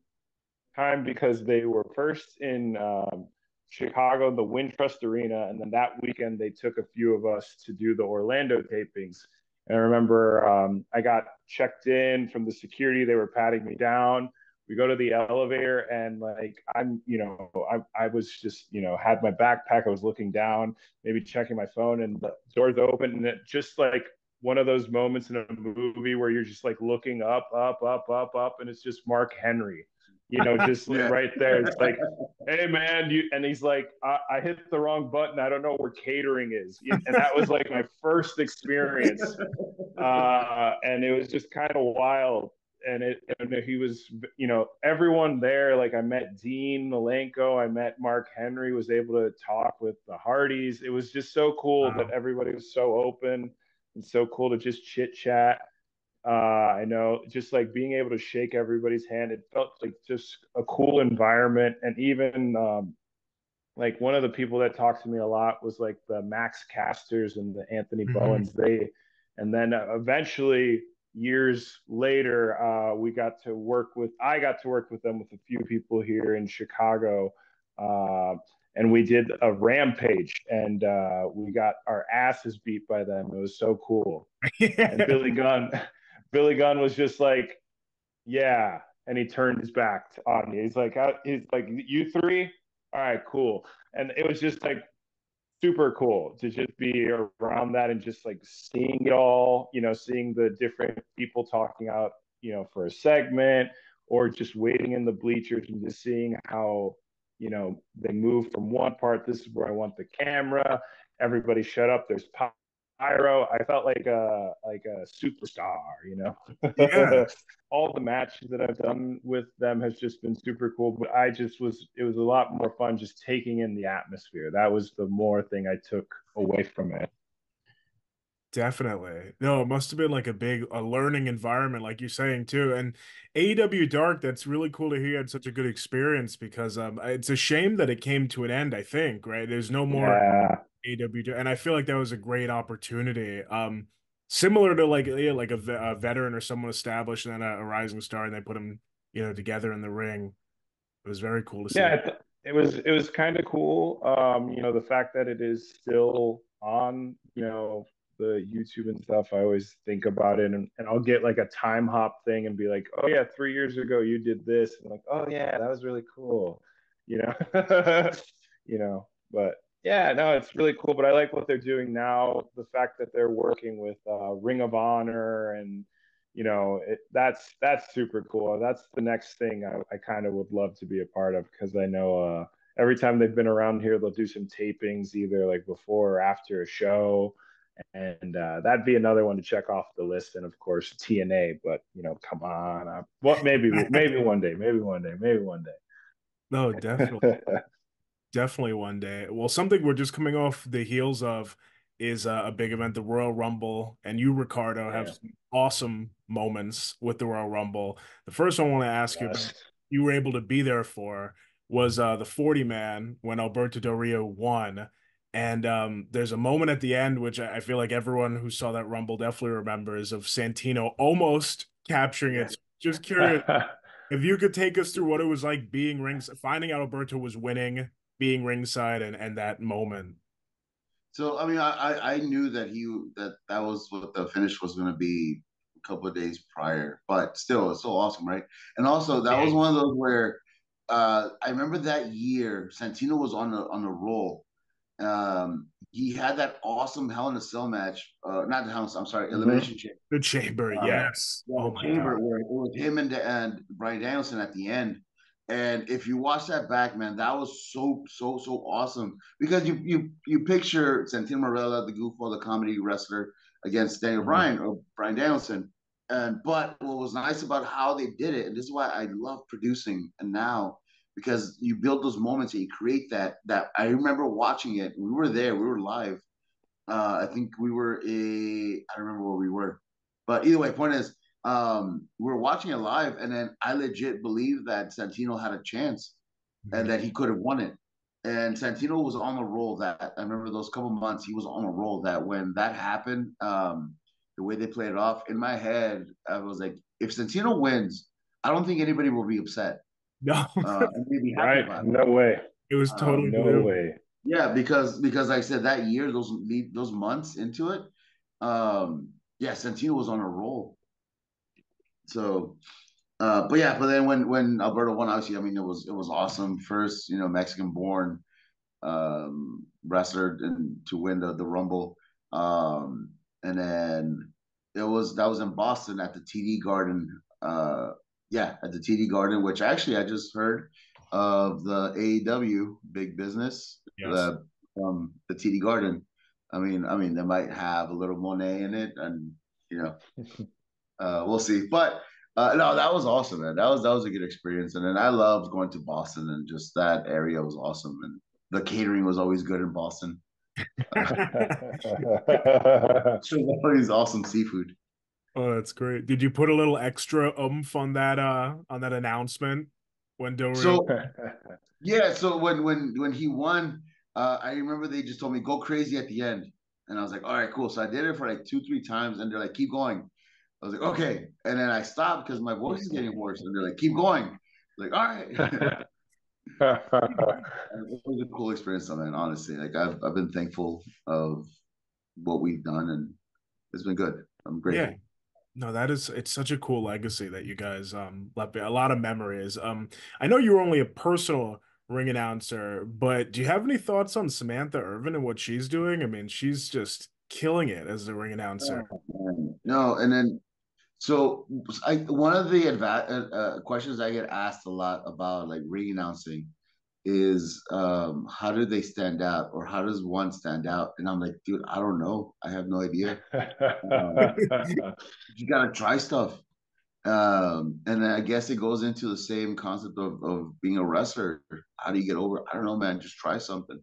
time, because they were first in Chicago, the Wintrust Arena, and then that weekend they took a few of us to do the Orlando tapings. And I remember I got checked in from the security. They were patting me down. We go to the elevator, and I was just, had my backpack. I was looking down, maybe checking my phone, and the doors open, and it just one of those moments in a movie where you're just looking up, and it's just Mark Henry, just right there. It's hey man, and he's I hit the wrong button. I don't know where catering is. And that was my first experience. And it was just kind of wild. And he was, everyone there, I met Dean Malenko, I met Mark Henry, was able to talk with the Hardys. It was just so cool that everybody was so open, and so cool to just chit chat. I know, just being able to shake everybody's hand, it felt just a cool environment. And even one of the people that talked to me a lot was the Max Casters and the Anthony Bowens. And then eventually, years later, I got to work with them with a few people here in Chicago. And we did a Rampage, and we got our asses beat by them. It was so cool. And Billy Gunn was just yeah. And he turned his back on me. He's like, you three, All right, cool. And it was just like super cool to just be around that and just like seeing it all, seeing the different people talking out, for a segment or just waiting in the bleachers and just seeing how, they move from one part. This is where I want the camera. Everybody shut up. There's pyro. I felt like a superstar, Yeah. All the matches that I've done with them has just been super cool. But it was a lot more fun just taking in the atmosphere. That was the more thing I took away from it. Definitely. No, it must have been like a learning environment, like you're saying too. And AEW Dark, that's really cool to hear you had such a good experience because it's a shame that it came to an end, I think, right? There's no more Yeah. AEW Dark, and I feel like that was a great opportunity. Similar to like like a veteran or someone established and then a rising star, and they put them, together in the ring. It was very cool to see. Yeah, it was kind of cool. The fact that it is still on, the YouTube and stuff. I always think about it, and I'll get like a time hop thing and be like, oh yeah, 3 years ago you did this, and like, oh yeah, that was really cool, you know, But yeah, no, it's really cool. But I like what they're doing now. The fact that they're working with Ring of Honor and that's super cool. That's the next thing I kind of would love to be a part of because I know every time they've been around here, they'll do some tapings either like before or after a show, and that'd be another one to check off the list. And of course TNA, but come on, what maybe one day, maybe one day, maybe one day. No, definitely. Definitely one day. Well, something we're just coming off the heels of is a big event, the Royal Rumble, and you, Ricardo, have some awesome moments with the Royal Rumble. The first one I want to ask you about, you were able to be there for, was the 40 man when Alberto Del Rio won. And there's a moment at the end, which I feel like everyone who saw that Rumble definitely remembers, of Santino almost capturing it. Just curious, if you could take us through what it was like being finding out Alberto was winning, being ringside, and that moment. So I mean, I knew that that was what the finish was going to be a couple of days prior, but still, it's so awesome, right? And also, that was one of those where I remember that year Santino was on the roll. He had that awesome Hell in a Cell match, not the Hell in a Cell, I'm sorry, Elimination Chamber. The Chamber, yes. Yeah, the Chamber where it was him and Bryan Danielson at the end. And if you watch that back, man, that was so awesome because you picture Santino Marella, the goofball, the comedy wrestler, against Daniel Bryan or Bryan Danielson. But what was nice about how they did it, and this is why I love producing and now, because you build those moments and you create that. I remember watching it. We were there. We were live. I think we were I don't remember where we were, but either way, point is, we were watching it live, and then I legit believed that Santino had a chance and that he could have won it. And Santino was on the roll. That I remember those couple months, he was on a roll. That when that happened, the way they played it off in my head, I was like, if Santino wins, I don't think anybody will be upset. No, right? No way. It was totally no way. Yeah, because like I said, that year, those months into it, yeah, Santino was on a roll. So, but then when Alberto won, obviously, I mean, it was awesome. First, Mexican-born wrestler to win the Rumble, and then that was in Boston at the TD Garden. At the TD Garden, which actually I just heard of the AEW Big Business from the TD Garden. I mean, they might have a little Monet in it, and we'll see. But no, that was awesome, man. That was a good experience, and then I loved going to Boston, and just that area was awesome, and the catering was always good in Boston. Always awesome seafood. Oh, that's great. Did you put a little extra oomph on that announcement when Del Rio? So yeah, so when he won, I remember they just told me go crazy at the end, and I was like, all right, cool. So I did it for like 2-3 times, and they're like, keep going. I was like, okay, and then I stopped because my voice is getting worse, and they're like, keep going. I was like, all right. It was a cool experience, man. Honestly, like I've been thankful of what we've done, and it's been good. I'm grateful. Yeah. No, it's such a cool legacy that you guys left a lot of memories. I know you were only a personal ring announcer. But do you have any thoughts on Samantha Irvin and what she's doing? I mean, she's just killing it as a ring announcer. No, and then so one of the questions I get asked a lot about like ring announcing is how do they stand out or how does one stand out? And I'm like, dude, I don't know. I have no idea. You gotta try stuff. And then I guess it goes into the same concept of being a wrestler. How do you get over? I don't know, man. Just try something,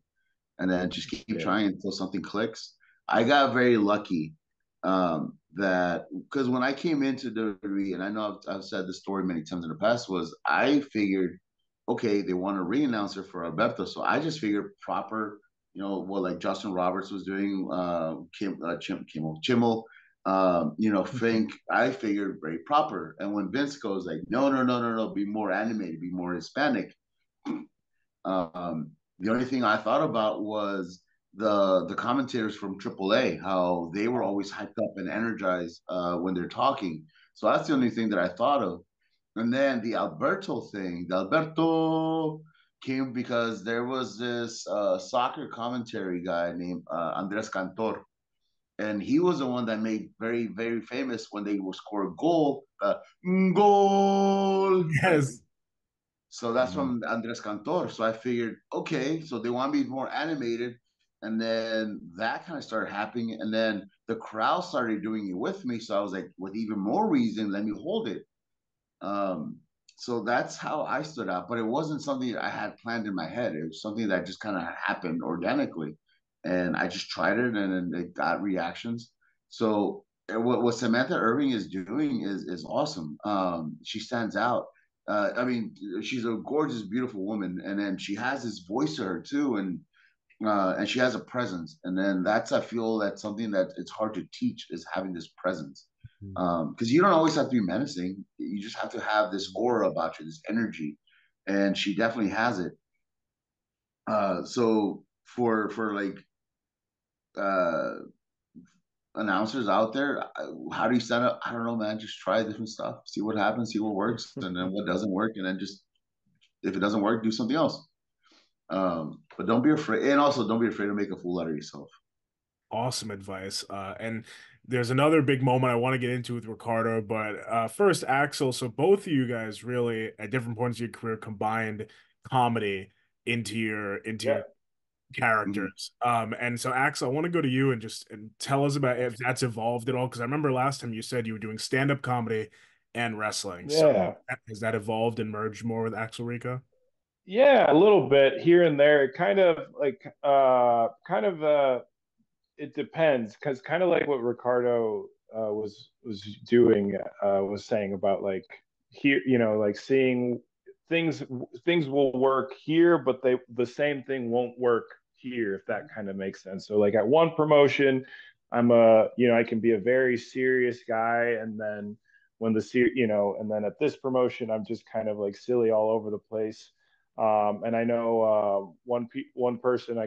and then just keep trying until something clicks. I got very lucky that because when I came into WWE, and I know I've said this story many times in the past, was I figured, okay, they want a ring announcer for Alberto, so I just figured proper, what like Justin Roberts was doing, Chimmel, Fink. I figured very proper, and when Vince goes like, no, no, no, no, no, be more animated, be more Hispanic. The only thing I thought about was the commentators from AAA, how they were always hyped up and energized when they're talking. So that's the only thing that I thought of. And then the Alberto thing, the Alberto came because there was this soccer commentary guy named Andres Cantor. And he was the one that made very, very famous when they would score a goal. Goal! Yes. So that's from Andres Cantor. So I figured, okay, so they want me more animated. And then that kind of started happening. And then the crowd started doing it with me. So I was like, with even more reason, let me hold it. So that's how I stood out. But it wasn't something I had planned in my head. It was something that just kind of happened organically. And I just tried it and it got reactions. So what Samantha Irving is doing is awesome. She stands out. I mean, she's a gorgeous, beautiful woman, and then she has this voice to her too, and she has a presence. And then I feel that's something that it's hard to teach is having this presence, because you don't always have to be menacing. You just have to have this aura about you, this energy, and she definitely has it. So for like uh announcers out there, how do you stand up? I don't know, man. Just try different stuff, see what happens, see what works, and then what doesn't work, and then just if it doesn't work, do something else. But don't be afraid, and also don't be afraid to make a fool out of yourself. Awesome advice. And there's another big moment I want to get into with Ricardo, but first, Axel. So both of you guys really, at different points of your career, combined comedy into your characters. And so Axel, I want to go to you and just tell us about if that's evolved at all, because I remember last time you said you were doing stand-up comedy and wrestling. So has that evolved and merged more with Axel Rico? Yeah, a little bit here and there. It kind of like it depends because kind of like what Ricardo was doing was saying about like here, like seeing things things will work here, but the same thing won't work here, if that kind of makes sense. So like at one promotion, I can be a very serious guy, and then and then at this promotion, I'm just kind of like silly all over the place. And I know one person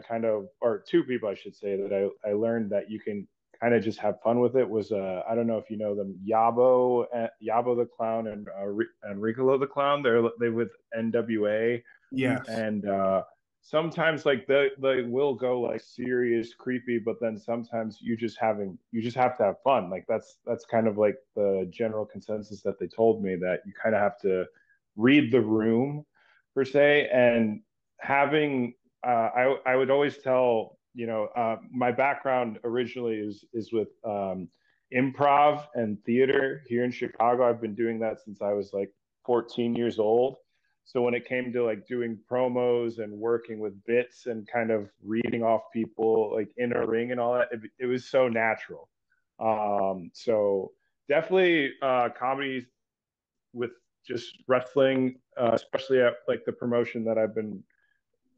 or two people I should say that I learned that you can kind of just have fun with it was I don't know if you know them, Yabo the Clown and Rico the Clown. They with NWA. Yes. And sometimes like they will go like serious creepy, but then sometimes you just have to have fun. Like that's kind of like the general consensus that they told me, that you kind of have to read the room per se. And having I would always tell, my background originally is with improv and theater here in Chicago. I've been doing that since I was like 14 years old. So when it came to like doing promos and working with bits and kind of reading off people like in a ring and all that, it was so natural. So definitely comedy with just wrestling, especially at like the promotion that I've been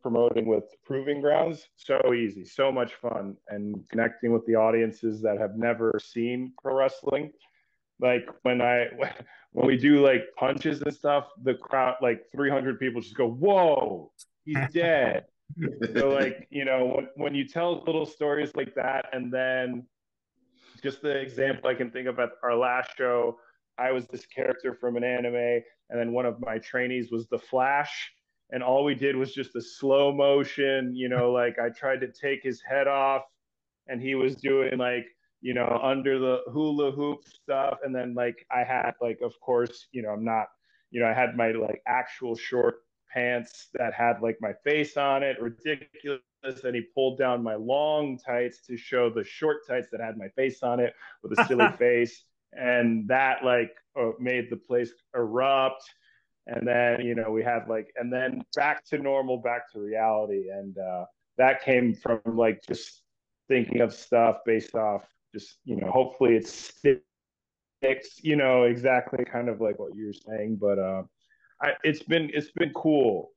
promoting with Proving Grounds, so easy, so much fun, and connecting with the audiences that have never seen pro wrestling. Like when we do like punches and stuff, the crowd, like 300 people just go, "Whoa, he's dead." So like, when you tell little stories like that, and then just the example I can think of at our last show, I was this character from an anime, and then one of my trainees was the Flash. and all we did was just a slow motion, like I tried to take his head off and he was doing like, under the hula hoop stuff. And then like I had like, of course, I'm not, I had my like actual short pants that had like my face on it, ridiculous. And he pulled down my long tights to show the short tights that had my face on it with a silly face. And that like made the place erupt. And then, we had like, and then back to normal, back to reality. And that came from like just thinking of stuff based off just, hopefully it sticks, exactly kind of like what you're saying. But it's been cool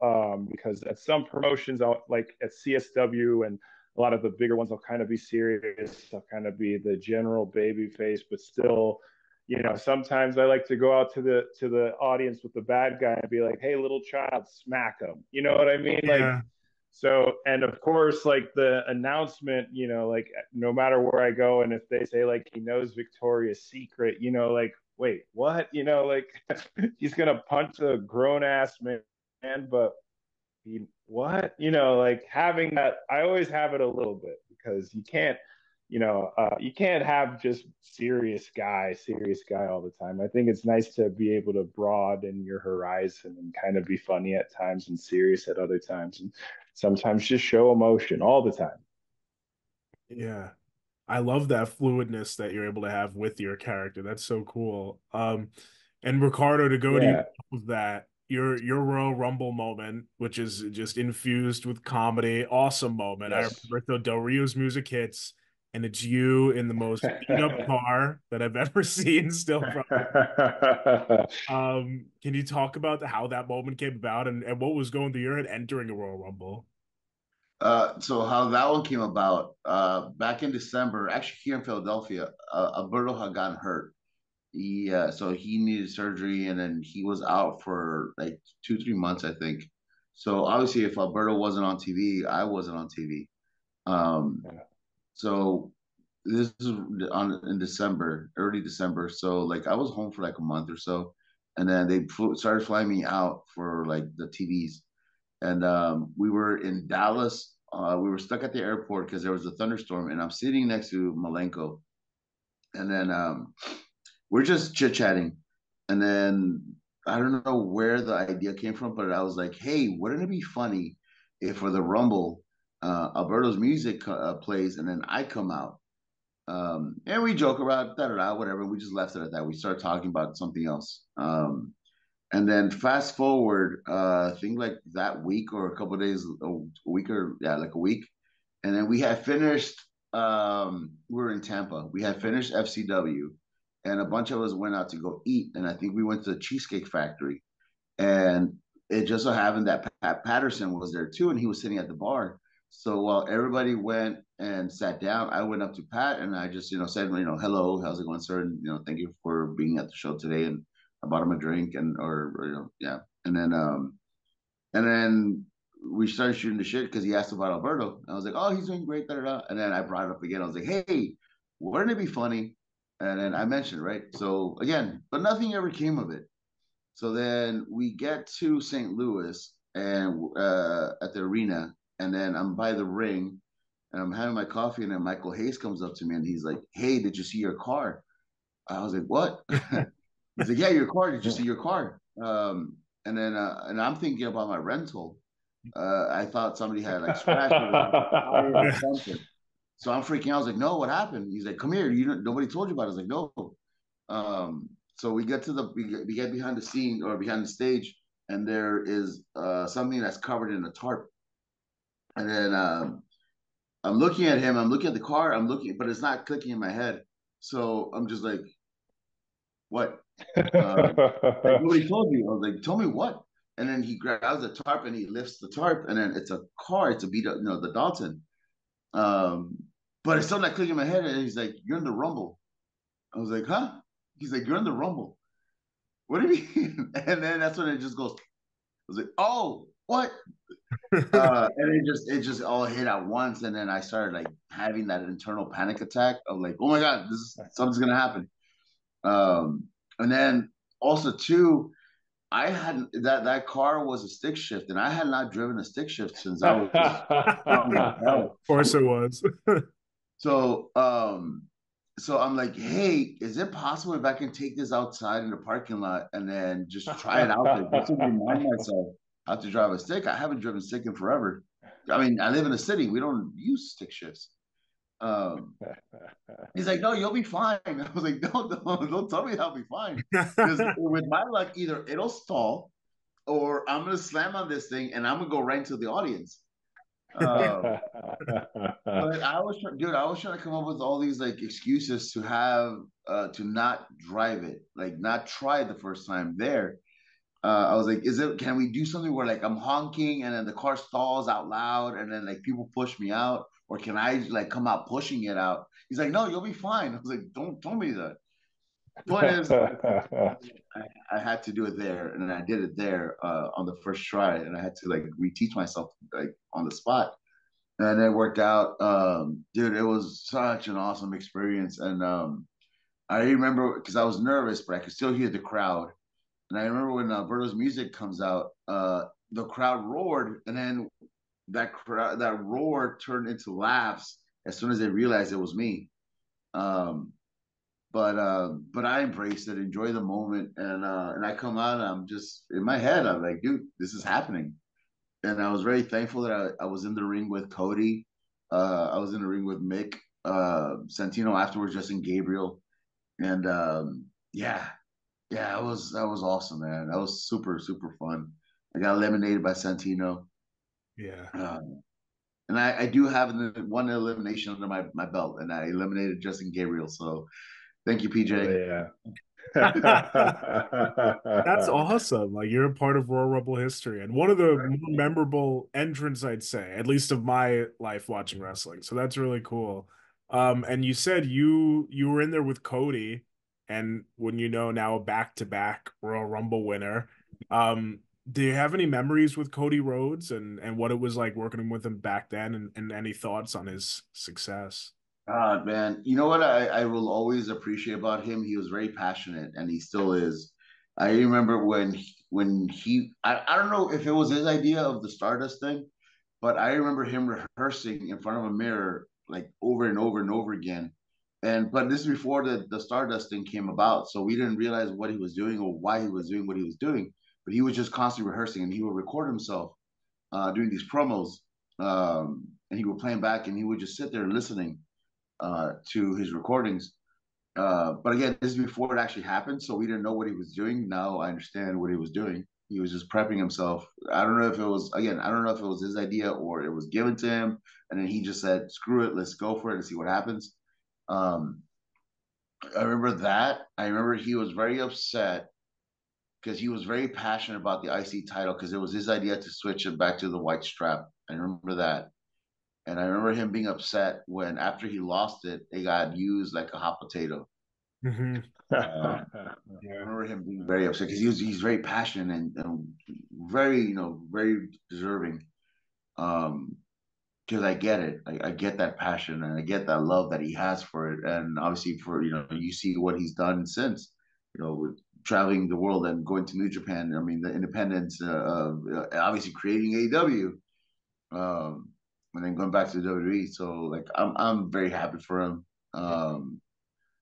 because at some promotions, like at CSW and a lot of the bigger ones, I'll kind of be serious. I'll kind of be the general baby face, but still, sometimes I like to go out to the audience with the bad guy and be like, "Hey, little child, smack him." You know what I mean? Yeah. Like, so, and of course, like the announcement, like no matter where I go, and if they say like he knows Victoria's Secret, like, wait, what? Like he's gonna punch a grown ass man, but what? Like having that, I always have it a little bit because you can't have just serious guy all the time. I think it's nice to be able to broaden your horizon and kind of be funny at times and serious at other times, and sometimes just show emotion all the time. Yeah. I love that fluidness that you're able to have with your character. That's so cool. And Ricardo, to go to you with that, your Royal Rumble moment, which is just infused with comedy, awesome moment. Yes. I remember so Del Rio's music hits, and it's you in the most beat up car that I've ever seen. Still, can you talk about how that moment came about and what was going through your head entering a Royal Rumble? So how that one came about, back in December, actually here in Philadelphia, Alberto had gotten hurt. So he needed surgery, and then he was out for like 2-3 months, I think. So obviously, if Alberto wasn't on TV, I wasn't on TV. So this is in December, early December. So like I was home for like a month or so, and then they started flying me out for like the TVs. And we were in Dallas. We were stuck at the airport because there was a thunderstorm, and I'm sitting next to Malenko. And then we're just chit-chatting. And then I don't know where the idea came from, but I was like, hey, wouldn't it be funny if for the Rumble, Alberto's music plays and then I come out? And we joke about whatever. We just left it at that. We started talking about something else. And then fast forward, I think like that week or a couple of days, like a week. And then we had finished, we were in Tampa. We had finished FCW, and a bunch of us went out to go eat. And I think we went to the Cheesecake Factory. And it just so happened that Pat Patterson was there too, and he was sitting at the bar. So while everybody went and sat down, I went up to Pat and I just, said, hello, how's it going, sir? And, thank you for being at the show today. And I bought him a drink and yeah. And then we started shooting the shit because he asked about Alberto. And I was like, oh, he's doing great, da-da-da. And then I brought it up again. I was like, hey, wouldn't it be funny? And then I mentioned, right? So again, but nothing ever came of it. So then we get to St. Louis and at the arena, and then I'm by the ring and I'm having my coffee, and then Michael Hayes comes up to me and he's like, hey, did you see your car? I was like, what? He's like, yeah, your car. Did you see your car? And then and I'm thinking about my rental. I thought somebody had like scratched it or something. So I'm freaking out. I was like, no, what happened? He's like, come here. Nobody told you about it. I was like, no. So we get behind the scene or behind the stage, and there is something that's covered in a tarp. And then I'm looking at him. I'm looking at the car. But it's not clicking in my head. So I'm just like, what? Like, nobody told you. I was like, tell me what? And then he grabs the tarp and he lifts the tarp, and then it's a car. It's a beat up, the Dalton. But it's still not clicking in my head. And he's like, you're in the Rumble. I was like, huh? He's like, you're in the Rumble. What do you mean? And then that's when it just goes. I was like, oh, what? And it just all hit at once, and then I started like having that internal panic attack of like, oh my god, something's gonna happen. And then also too, I hadn't that car was a stick shift, and I had not driven a stick shift since I was young as Of hell. course it was. So so I'm like, hey, is it possible if I can take this outside in the parking lot and then just try it out there just to remind myself how to drive a stick? I haven't driven stick in forever. I mean, I live in a city. We don't use stick shifts. Um, he's like, no, you'll be fine. I was like, no, don't tell me I'll be fine. Because with my luck, either it'll stall or I'm gonna slam on this thing and I'm gonna go right into the audience. Um, but I was trying to come up with all these like excuses to have to not drive it, like not try it the first time there. I was like, can we do something where like I'm honking and then the car stalls out loud and then like people push me out, or can I like come out pushing it out? He's like, no, you'll be fine. I was like, don't tell me that. Point is, I had to do it there, and I did it there on the first try, and I had to like reteach myself like on the spot, and it worked out. Dude, it was such an awesome experience, and I remember because I was nervous, but I could still hear the crowd. And I remember when Alberto's music comes out, the crowd roared, and then that roar turned into laughs as soon as they realized it was me. Um, but I embraced it, enjoy the moment, and I come out and I'm just in my head, I'm like, dude, this is happening. And I was very thankful that I was in the ring with Cody. I was in the ring with Mick, Santino afterwards, Justin Gabriel, and yeah, yeah, that was awesome, man. That was super super fun. I got eliminated by Santino, Yeah. and I do have one elimination under my belt, and I eliminated Justin Gabriel. So thank you, PJ. Yeah. That's awesome. Like you're a part of Royal Rumble history and one of the more memorable entrants, I'd say, at least of my life watching wrestling. So that's really cool. And you said you were in there with Cody, and when you know now a back-to-back Royal Rumble winner. Do you have any memories with Cody Rhodes and what it was like working with him back then and any thoughts on his success? God, man, you know what I will always appreciate about him? He was very passionate, and he still is. I remember I don't know if it was his idea of the Stardust thing, but I remember him rehearsing in front of a mirror like over and over and over again. But this is before the Stardust thing came about, so we didn't realize what he was doing or why he was doing what he was doing. But he was just constantly rehearsing, and he would record himself doing these promos, and he would play them back, and he would just sit there listening to his recordings. But again, this is before it actually happened, so we didn't know what he was doing. Now I understand what he was doing. He was just prepping himself. I don't know if it was again. I don't know if it was his idea or it was given to him, and then he just said, "Screw it, let's go for it and see what happens." Um, I remember that. I remember he was very upset because he was very passionate about the IC title because it was his idea to switch it back to the white strap. I remember that. And I remember him being upset when after he lost it, it got used like a hot potato. Hmm. I Yeah. remember him being very upset because he's very passionate and very very deserving. Um, because I get it, I get that passion and I get that love that he has for it, and obviously for you see what he's done since, with traveling the world and going to New Japan. I mean the independence, obviously creating AEW. And then going back to the WWE. So like I'm very happy for him.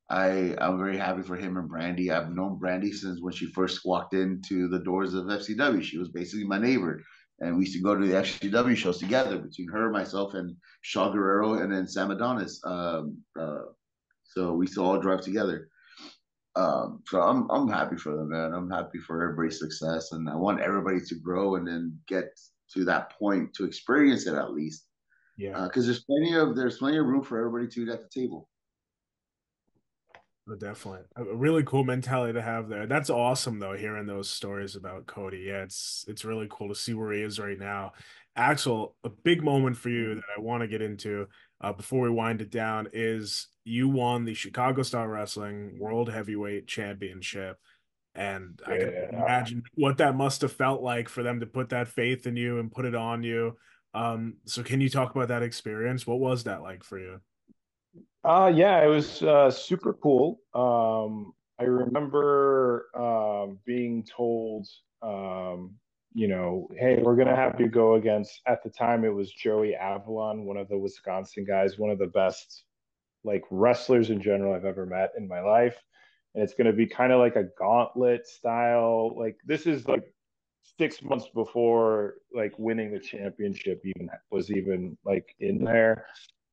I'm very happy for him and Brandy. I've known Brandy since when she first walked into the doors of FCW. She was basically my neighbor, and we used to go to the FCW shows together between her, myself, and Shaw Guerrero, and then Sam Adonis. So we used to all drive together. So I'm happy for them, man. I'm happy for everybody's success, and I want everybody to grow and then get to that point to experience it at least, Yeah. because there's plenty of room for everybody to eat at the table. Definitely. A really cool mentality to have there. That's awesome though, hearing those stories about Cody. Yeah, it's really cool to see where he is right now. Axel, a big moment for you that I want to get into before we wind it down is you won the Chicago Star Wrestling World Heavyweight Championship. And I can Yeah. imagine what that must have felt like for them to put that faith in you and put it on you. So can you talk about that experience? What was that like for you? Yeah, it was super cool. I remember being told hey, we're going to have you go against, at the time, it was Joey Avalon, one of the Wisconsin guys, one of the best like wrestlers in general I've ever met in my life. And it's going to be kind of like a gauntlet style. Like this is like 6 months before like winning the championship even was even like in there.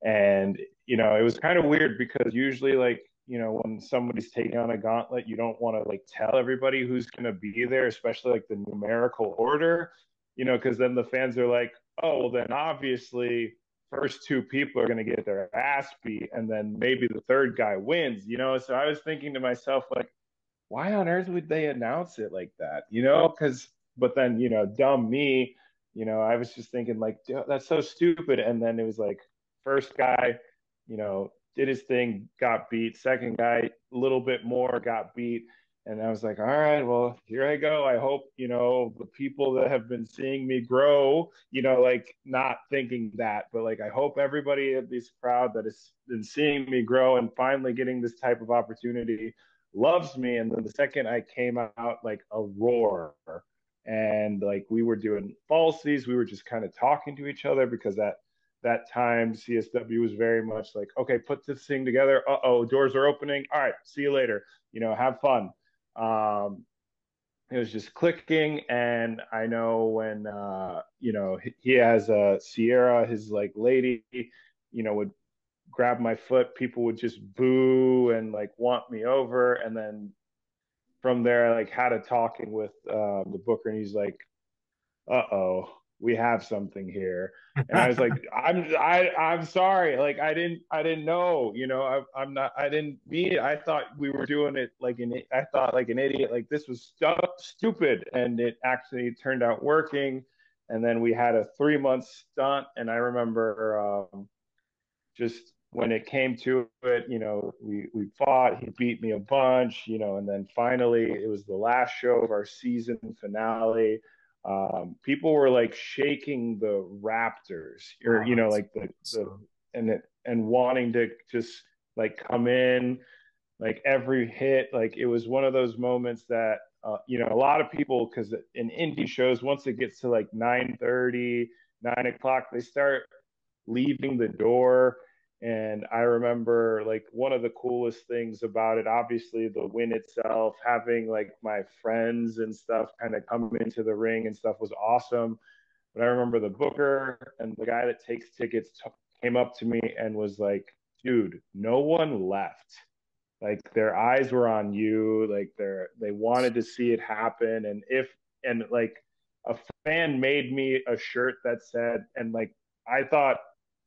And it was kind of weird because usually like when somebody's taking on a gauntlet, you don't want to like tell everybody who's going to be there, especially like the numerical order, because then the fans are like, oh, well, then obviously first two people are going to get their ass beat and then maybe the third guy wins. So I was thinking to myself, like, why on earth would they announce it like that? Because but then dumb me, I was just thinking like, that's so stupid. And then it was like, first guy, did his thing, got beat. Second guy, a little bit more, got beat. And I was like, all right, well, here I go. I hope, the people that have been seeing me grow, like not thinking that, but like, I hope everybody at this crowd that has been seeing me grow and finally getting this type of opportunity loves me. And then the second I came out, like a roar. And like we were doing falsies, we were just kind of talking to each other because that time CSW was very much like, okay, put this thing together. Uh-oh, doors are opening. All right, see you later. Have fun. It was just clicking. And I know when, he has a Sierra, his like lady, would grab my foot, people would just boo and like want me over. And then from there, I like had a talking with the booker, and he's like, uh-oh, we have something here. And I was like, I'm sorry, like I didn't know, I'm not, I didn't mean it. I thought we were doing it like I thought like an idiot, like this was stupid, and it actually turned out working. And then we had a 3 month stunt, and I remember just when it came to it, we fought. He beat me a bunch, and then finally it was the last show of our season finale. People were like shaking the Raptors, or like and wanting to just like come in, like every hit. Like it was one of those moments that a lot of people, because in indie shows, once it gets to like 9:30, 9 o'clock, they start leaving the door. And I remember like one of the coolest things about it, obviously the win itself, having like my friends and stuff kind of come into the ring and stuff was awesome. But I remember the booker and the guy that takes tickets came up to me and was like, dude, no one left. Like their eyes were on you. Like they wanted to see it happen. And like a fan made me a shirt that said, and like I thought,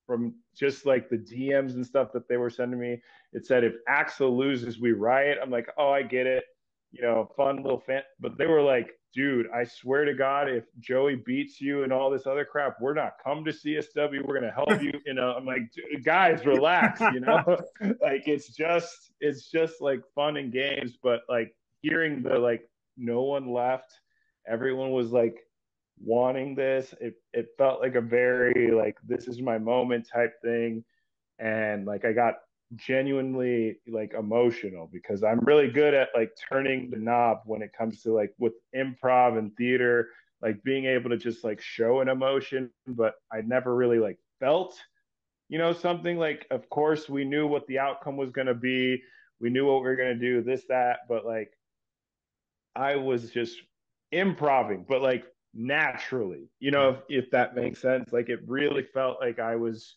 from just like the DMs and stuff that they were sending me, it said, if Axel loses, we riot. I'm like, oh, I get it. Fun little fan. But they were like, dude, I swear to God, if Joey beats you and all this other crap, we're not come to CSW. We're going to help you. I'm like, guys, relax, like, it's just like fun and games. But like hearing the, like, no one left, everyone was like, wanting this, it felt like a very like, this is my moment type thing. And like I got genuinely like emotional because I'm really good at like turning the knob when it comes to like with improv and theater, like being able to just like show an emotion. But I never really like felt something. Like, of course we knew what the outcome was going to be, we knew what we were going to do, this, that, but like I was just improving, but like naturally, if that makes sense. Like it really felt like I was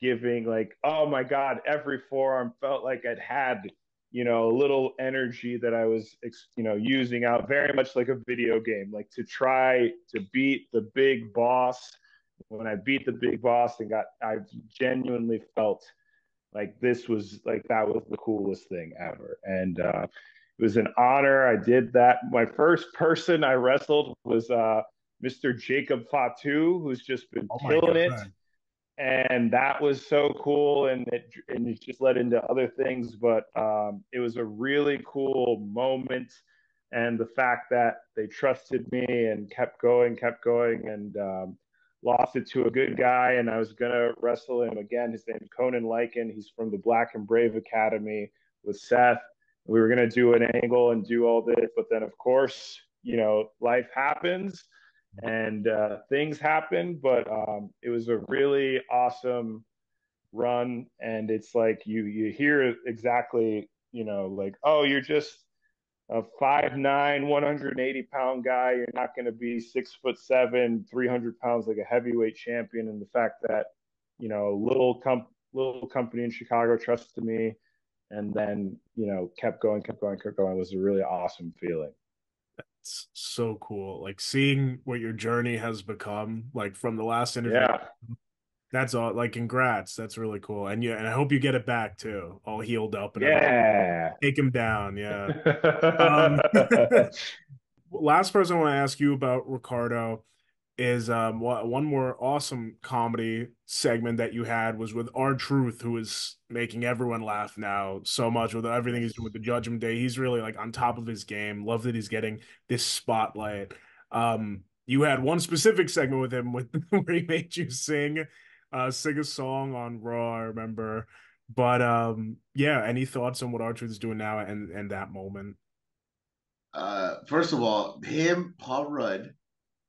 giving, like, oh my God, every forearm felt like it had, a little energy that I was, using out, very much like a video game, like to try to beat the big boss. When I beat the big boss and I genuinely felt like this was like, that was the coolest thing ever. And it was an honor. I did that. My first person I wrestled was Mr. Jacob Fatu, who's just been killing it. And that was so cool. And it just led into other things. But it was a really cool moment. And the fact that they trusted me and kept going, and lost it to a good guy. And I was going to wrestle him again. His name is Conan Lycan. He's from the Black and Brave Academy with Seth. We were going to do an angle and do all this, but then of course life happens and things happen, but it was a really awesome run. And it's like you hear exactly, like, oh, you're just a 5'9", 180-pound guy. You're not going to be 6'7", 300 pounds like a heavyweight champion. And the fact that, little company in Chicago trusted me, and then, kept going was a really awesome feeling. It's so cool. Like seeing what your journey has become, like from the last interview. Yeah. That's all. Like, congrats. That's really cool. And yeah, and I hope you get it back too, all healed up and everything. Yeah. Take him down. Yeah. Last person I want to ask you about, Ricardo, is one more awesome comedy segment that you had was with R-Truth, who is making everyone laugh now so much with everything he's doing with the Judgment Day. He's really like on top of his game. Love that he's getting this spotlight. You had one specific segment with him where he made you sing a song on Raw, I remember. But yeah, any thoughts on what R-Truth is doing now and that moment? First of all, him, Paul Rudd,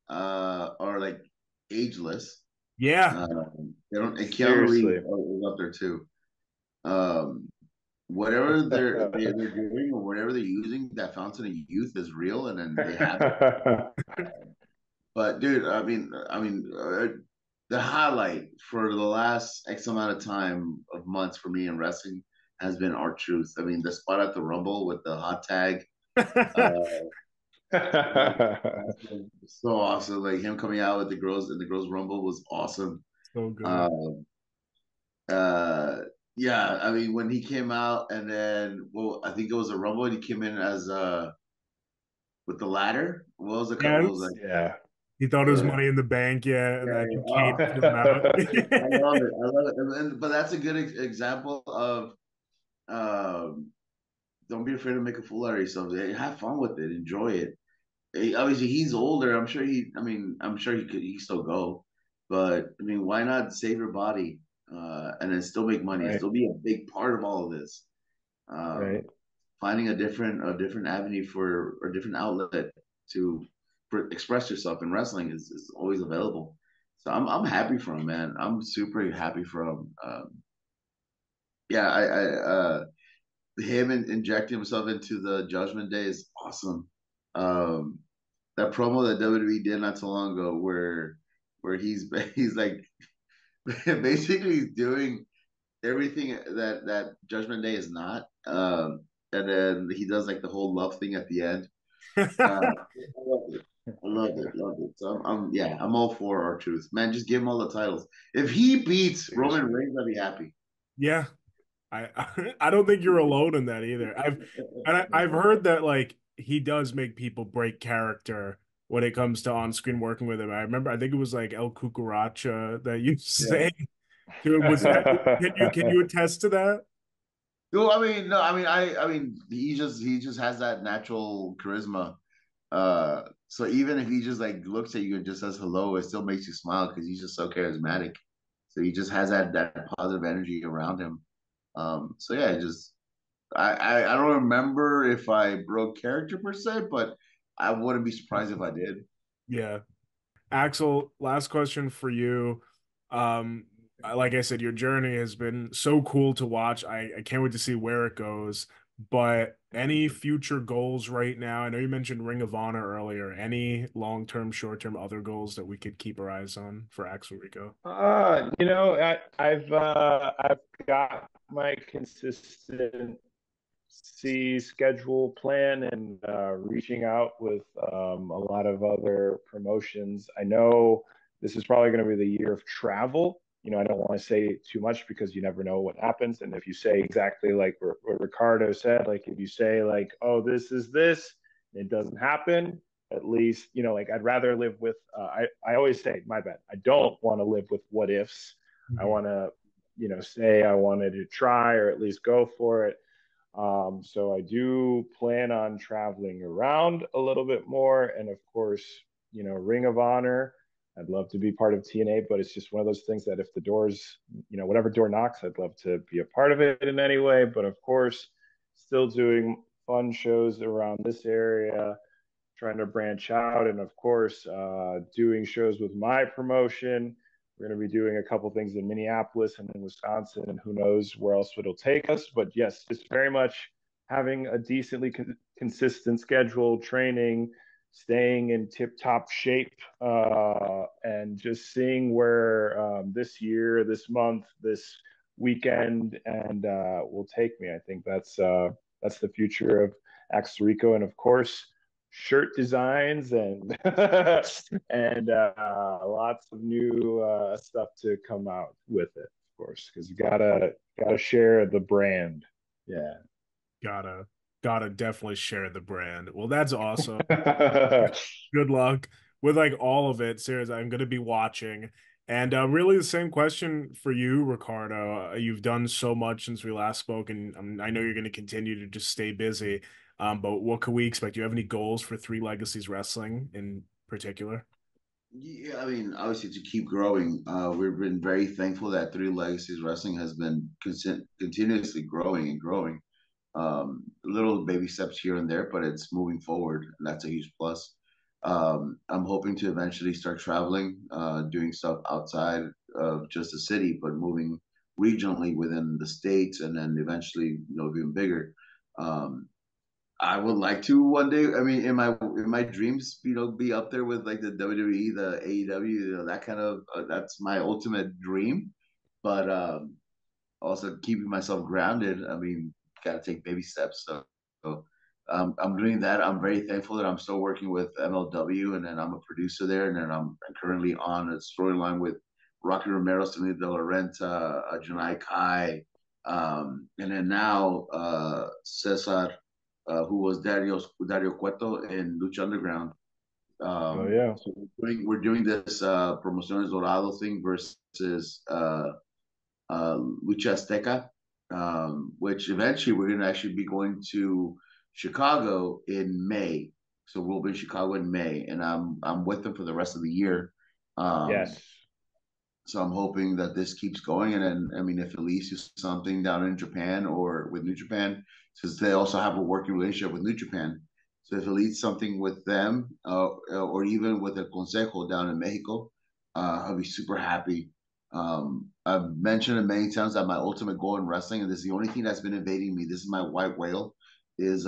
are like ageless. Yeah. They don't. And Keanu Reeves is up there too. Whatever they're doing or whatever they're using, that fountain of youth is real, and then they have it. But dude, the highlight for the last X amount of time of months for me in wrestling has been R-Truth. I mean, the spot at the Rumble with the hot tag. So awesome. Like him coming out with the girls in the girls Rumble was awesome. So good. Yeah, I mean when he came out and then I think it was a Rumble and he came in as with the ladder. What was the couple was like? Yeah. He thought it was Money in the Bank, yeah, and then Kane him out. I love it. I love it. But that's a good example of don't be afraid to make a fool out of yourself. Have fun with it. Enjoy it. Obviously, he's older. I'm sure I'm sure he could still go. But I mean, why not save your body and then still make money? Right. Still be a big part of all of this. Right. Finding a different avenue for or different outlet to express yourself in wrestling is always available. So I'm happy for him, man. I'm super happy for him. Yeah, him injecting himself into the Judgment Day is awesome. That promo that WWE did not so long ago, where he's like basically doing everything that Judgment Day is not. And then he does like the whole love thing at the end. I love it. I love it. So I'm all for R-Truth. Man, just give him all the titles. If he beats Roman Reigns, I'd be happy. Yeah. I don't think you're alone in that either. I've heard that like he does make people break character when it comes to on-screen working with him. I remember I think it was like El Cucaracha that you say. Was that can you attest to that? No, I mean he just has that natural charisma. So even if he just like looks at you and just says hello, it still makes you smile because he's just so charismatic. So he just has that positive energy around him. So yeah, I don't remember if I broke character per se, but I wouldn't be surprised if I did. Yeah. Axel, last question for you. Like I said, your journey has been so cool to watch. I can't wait to see where it goes. But any future goals right now? I know you mentioned Ring of Honor earlier. Any long-term, short-term other goals that we could keep our eyes on for Axel Rico? I've got my consistency schedule plan and reaching out with a lot of other promotions. I know this is probably going to be the year of travel. I don't want to say too much because you never know what happens. And if you say exactly like what Ricardo said, like if you say like, oh, this is this, it doesn't happen, at least, like I'd rather live with, I always say, my bad, I don't want to live with what ifs. I want to, say I wanted to try or at least go for it. So I do plan on traveling around a little bit more. And of course, Ring of Honor, I'd love to be part of TNA, but it's just one of those things that if the doors, whatever door knocks, I'd love to be a part of it in any way. But of course, still doing fun shows around this area, trying to branch out, and of course, doing shows with my promotion. We're going to be doing a couple things in Minneapolis and in Wisconsin, and who knows where else it'll take us. But yes, just very much having a decently consistent schedule, training, staying in tip-top shape, and just seeing where this year, this month, this weekend, and will take me. I think that's the future of Axel Rico, and of course, shirt designs and and lots of new stuff to come out with it, of course, because you gotta share the brand. Yeah, gotta definitely share the brand. Well, that's awesome. Good luck with like all of it. Seriously, I'm gonna be watching. And really, the same question for you, Ricardo. You've done so much since we last spoke, and I know you're going to continue to just stay busy. But what can we expect? Do you have any goals for Three Legacies Wrestling in particular? Yeah, I mean, obviously to keep growing. We've been very thankful that Three Legacies Wrestling has been continuously growing and growing. Little baby steps here and there, but it's moving forward, and that's a huge plus. I'm hoping to eventually start traveling, doing stuff outside of just the city, but moving regionally within the states, and then eventually, even bigger. I would like to one day. I mean, in my dreams, be up there with like the WWE, the AEW, that kind of. That's my ultimate dream, but also keeping myself grounded. I mean, got to take baby steps. So I'm doing that. I'm very thankful that I'm still working with MLW, and then I'm a producer there, and then I'm currently on a storyline with Rocky Romero, Selena De La Renta, Janai Kai, and then now Cesar, who was Dario Cueto in Lucha Underground. Oh yeah. So we're doing this Promociones Dorado thing versus Lucha Azteca, which eventually we're going to actually be going to Chicago in May. So we'll be in Chicago in May, and I'm with them for the rest of the year. Yes. So I'm hoping that this keeps going, and then I mean, if it leads to something down in Japan or with New Japan, because they also have a working relationship with New Japan. So if it leads something with them, or even with El Consejo down in Mexico, I'll be super happy. I've mentioned it many times that my ultimate goal in wrestling, and this is the only thing that's been evading me. This is my white whale, is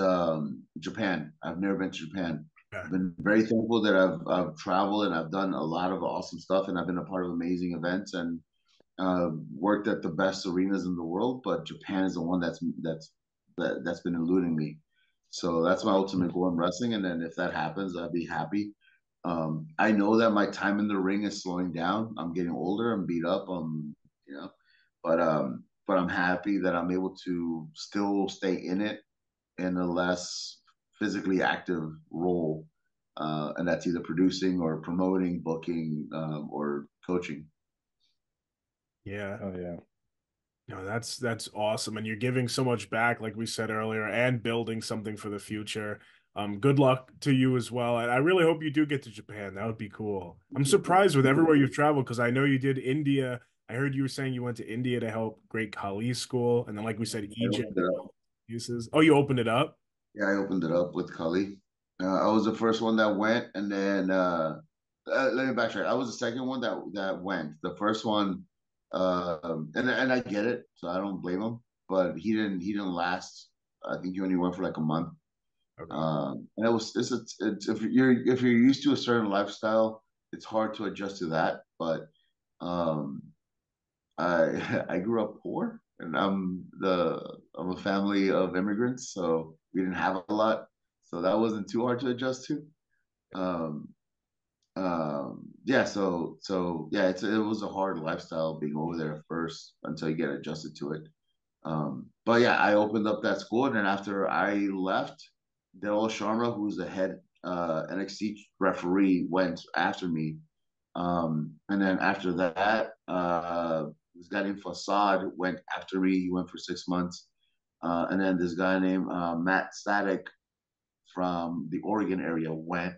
Japan. I've never been to Japan. Yeah. I've been very thankful that I've traveled and I've done a lot of awesome stuff, and I've been a part of amazing events and worked at the best arenas in the world. But Japan is the one that's been eluding me. So that's my ultimate goal in wrestling, and then if that happens, I'd be happy. I know that my time in the ring is slowing down. I'm getting older. I'm beat up. But I'm happy that I'm able to still stay in it in a less physically active role, and that's either producing or promoting, booking, or coaching. Yeah. Oh yeah. No, that's awesome. And you're giving so much back, like we said earlier, and building something for the future. Good luck to you as well. And I really hope you do get to Japan. That would be cool. I'm surprised with everywhere you've traveled because I know you did India. I heard you were saying you went to India to help Great Khali School. And then, like we said, Egypt. Uses. Oh, you opened it up? Yeah, I opened it up with Khali. I was the first one that went, and then let me backtrack. I was the second one that went. The first one, and I get it, so I don't blame him. But he didn't last. I think he only went for like a month. Okay. And it's if you're used to a certain lifestyle, it's hard to adjust to that. But um, I grew up poor, and I'm a family of immigrants, so we didn't have a lot, so that wasn't too hard to adjust to. Um, yeah, so yeah, it was a hard lifestyle being over there at first until you get adjusted to it. But yeah, I opened up that school, and then after I left, Daryl Sharma, who's the head NXT referee, went after me. And then after that, this guy named Facade went after me. He went for 6 months. And then this guy named Matt Static from the Oregon area went.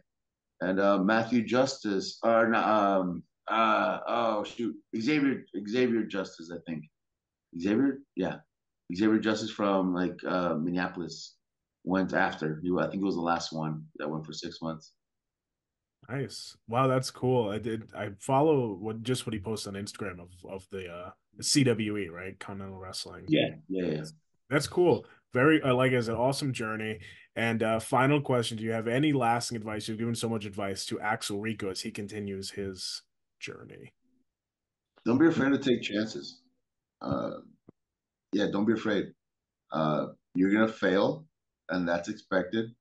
And Matthew Justice, or no, oh shoot, Xavier Justice, I think. Xavier, yeah, Xavier Justice from like Minneapolis. went after. I think it was the last one that went for 6 months. Nice. Wow, that's cool. I follow what he posts on Instagram of the CWE, right? Continental Wrestling. Yeah. That's cool. Very like it's an awesome journey. And final question, do you have any lasting advice? You've given so much advice to Axel Rico as he continues his journey. Don't be afraid to take chances. Yeah, don't be afraid. You're gonna fail, and that's expected.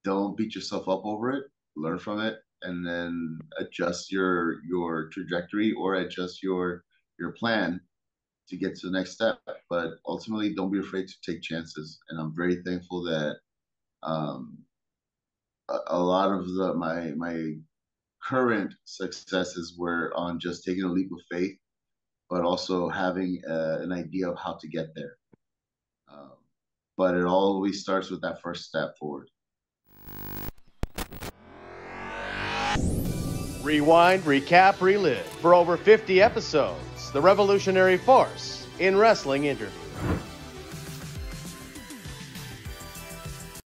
Don't beat yourself up over it. Learn from it, and then adjust your trajectory or adjust your plan to get to the next step. But ultimately, don't be afraid to take chances. And I'm very thankful that a lot of my current successes were on just taking a leap of faith, but also having an idea of how to get there. But it always starts with that first step forward. Rewind, recap, relive. For over 50 episodes, the revolutionary force in wrestling interview.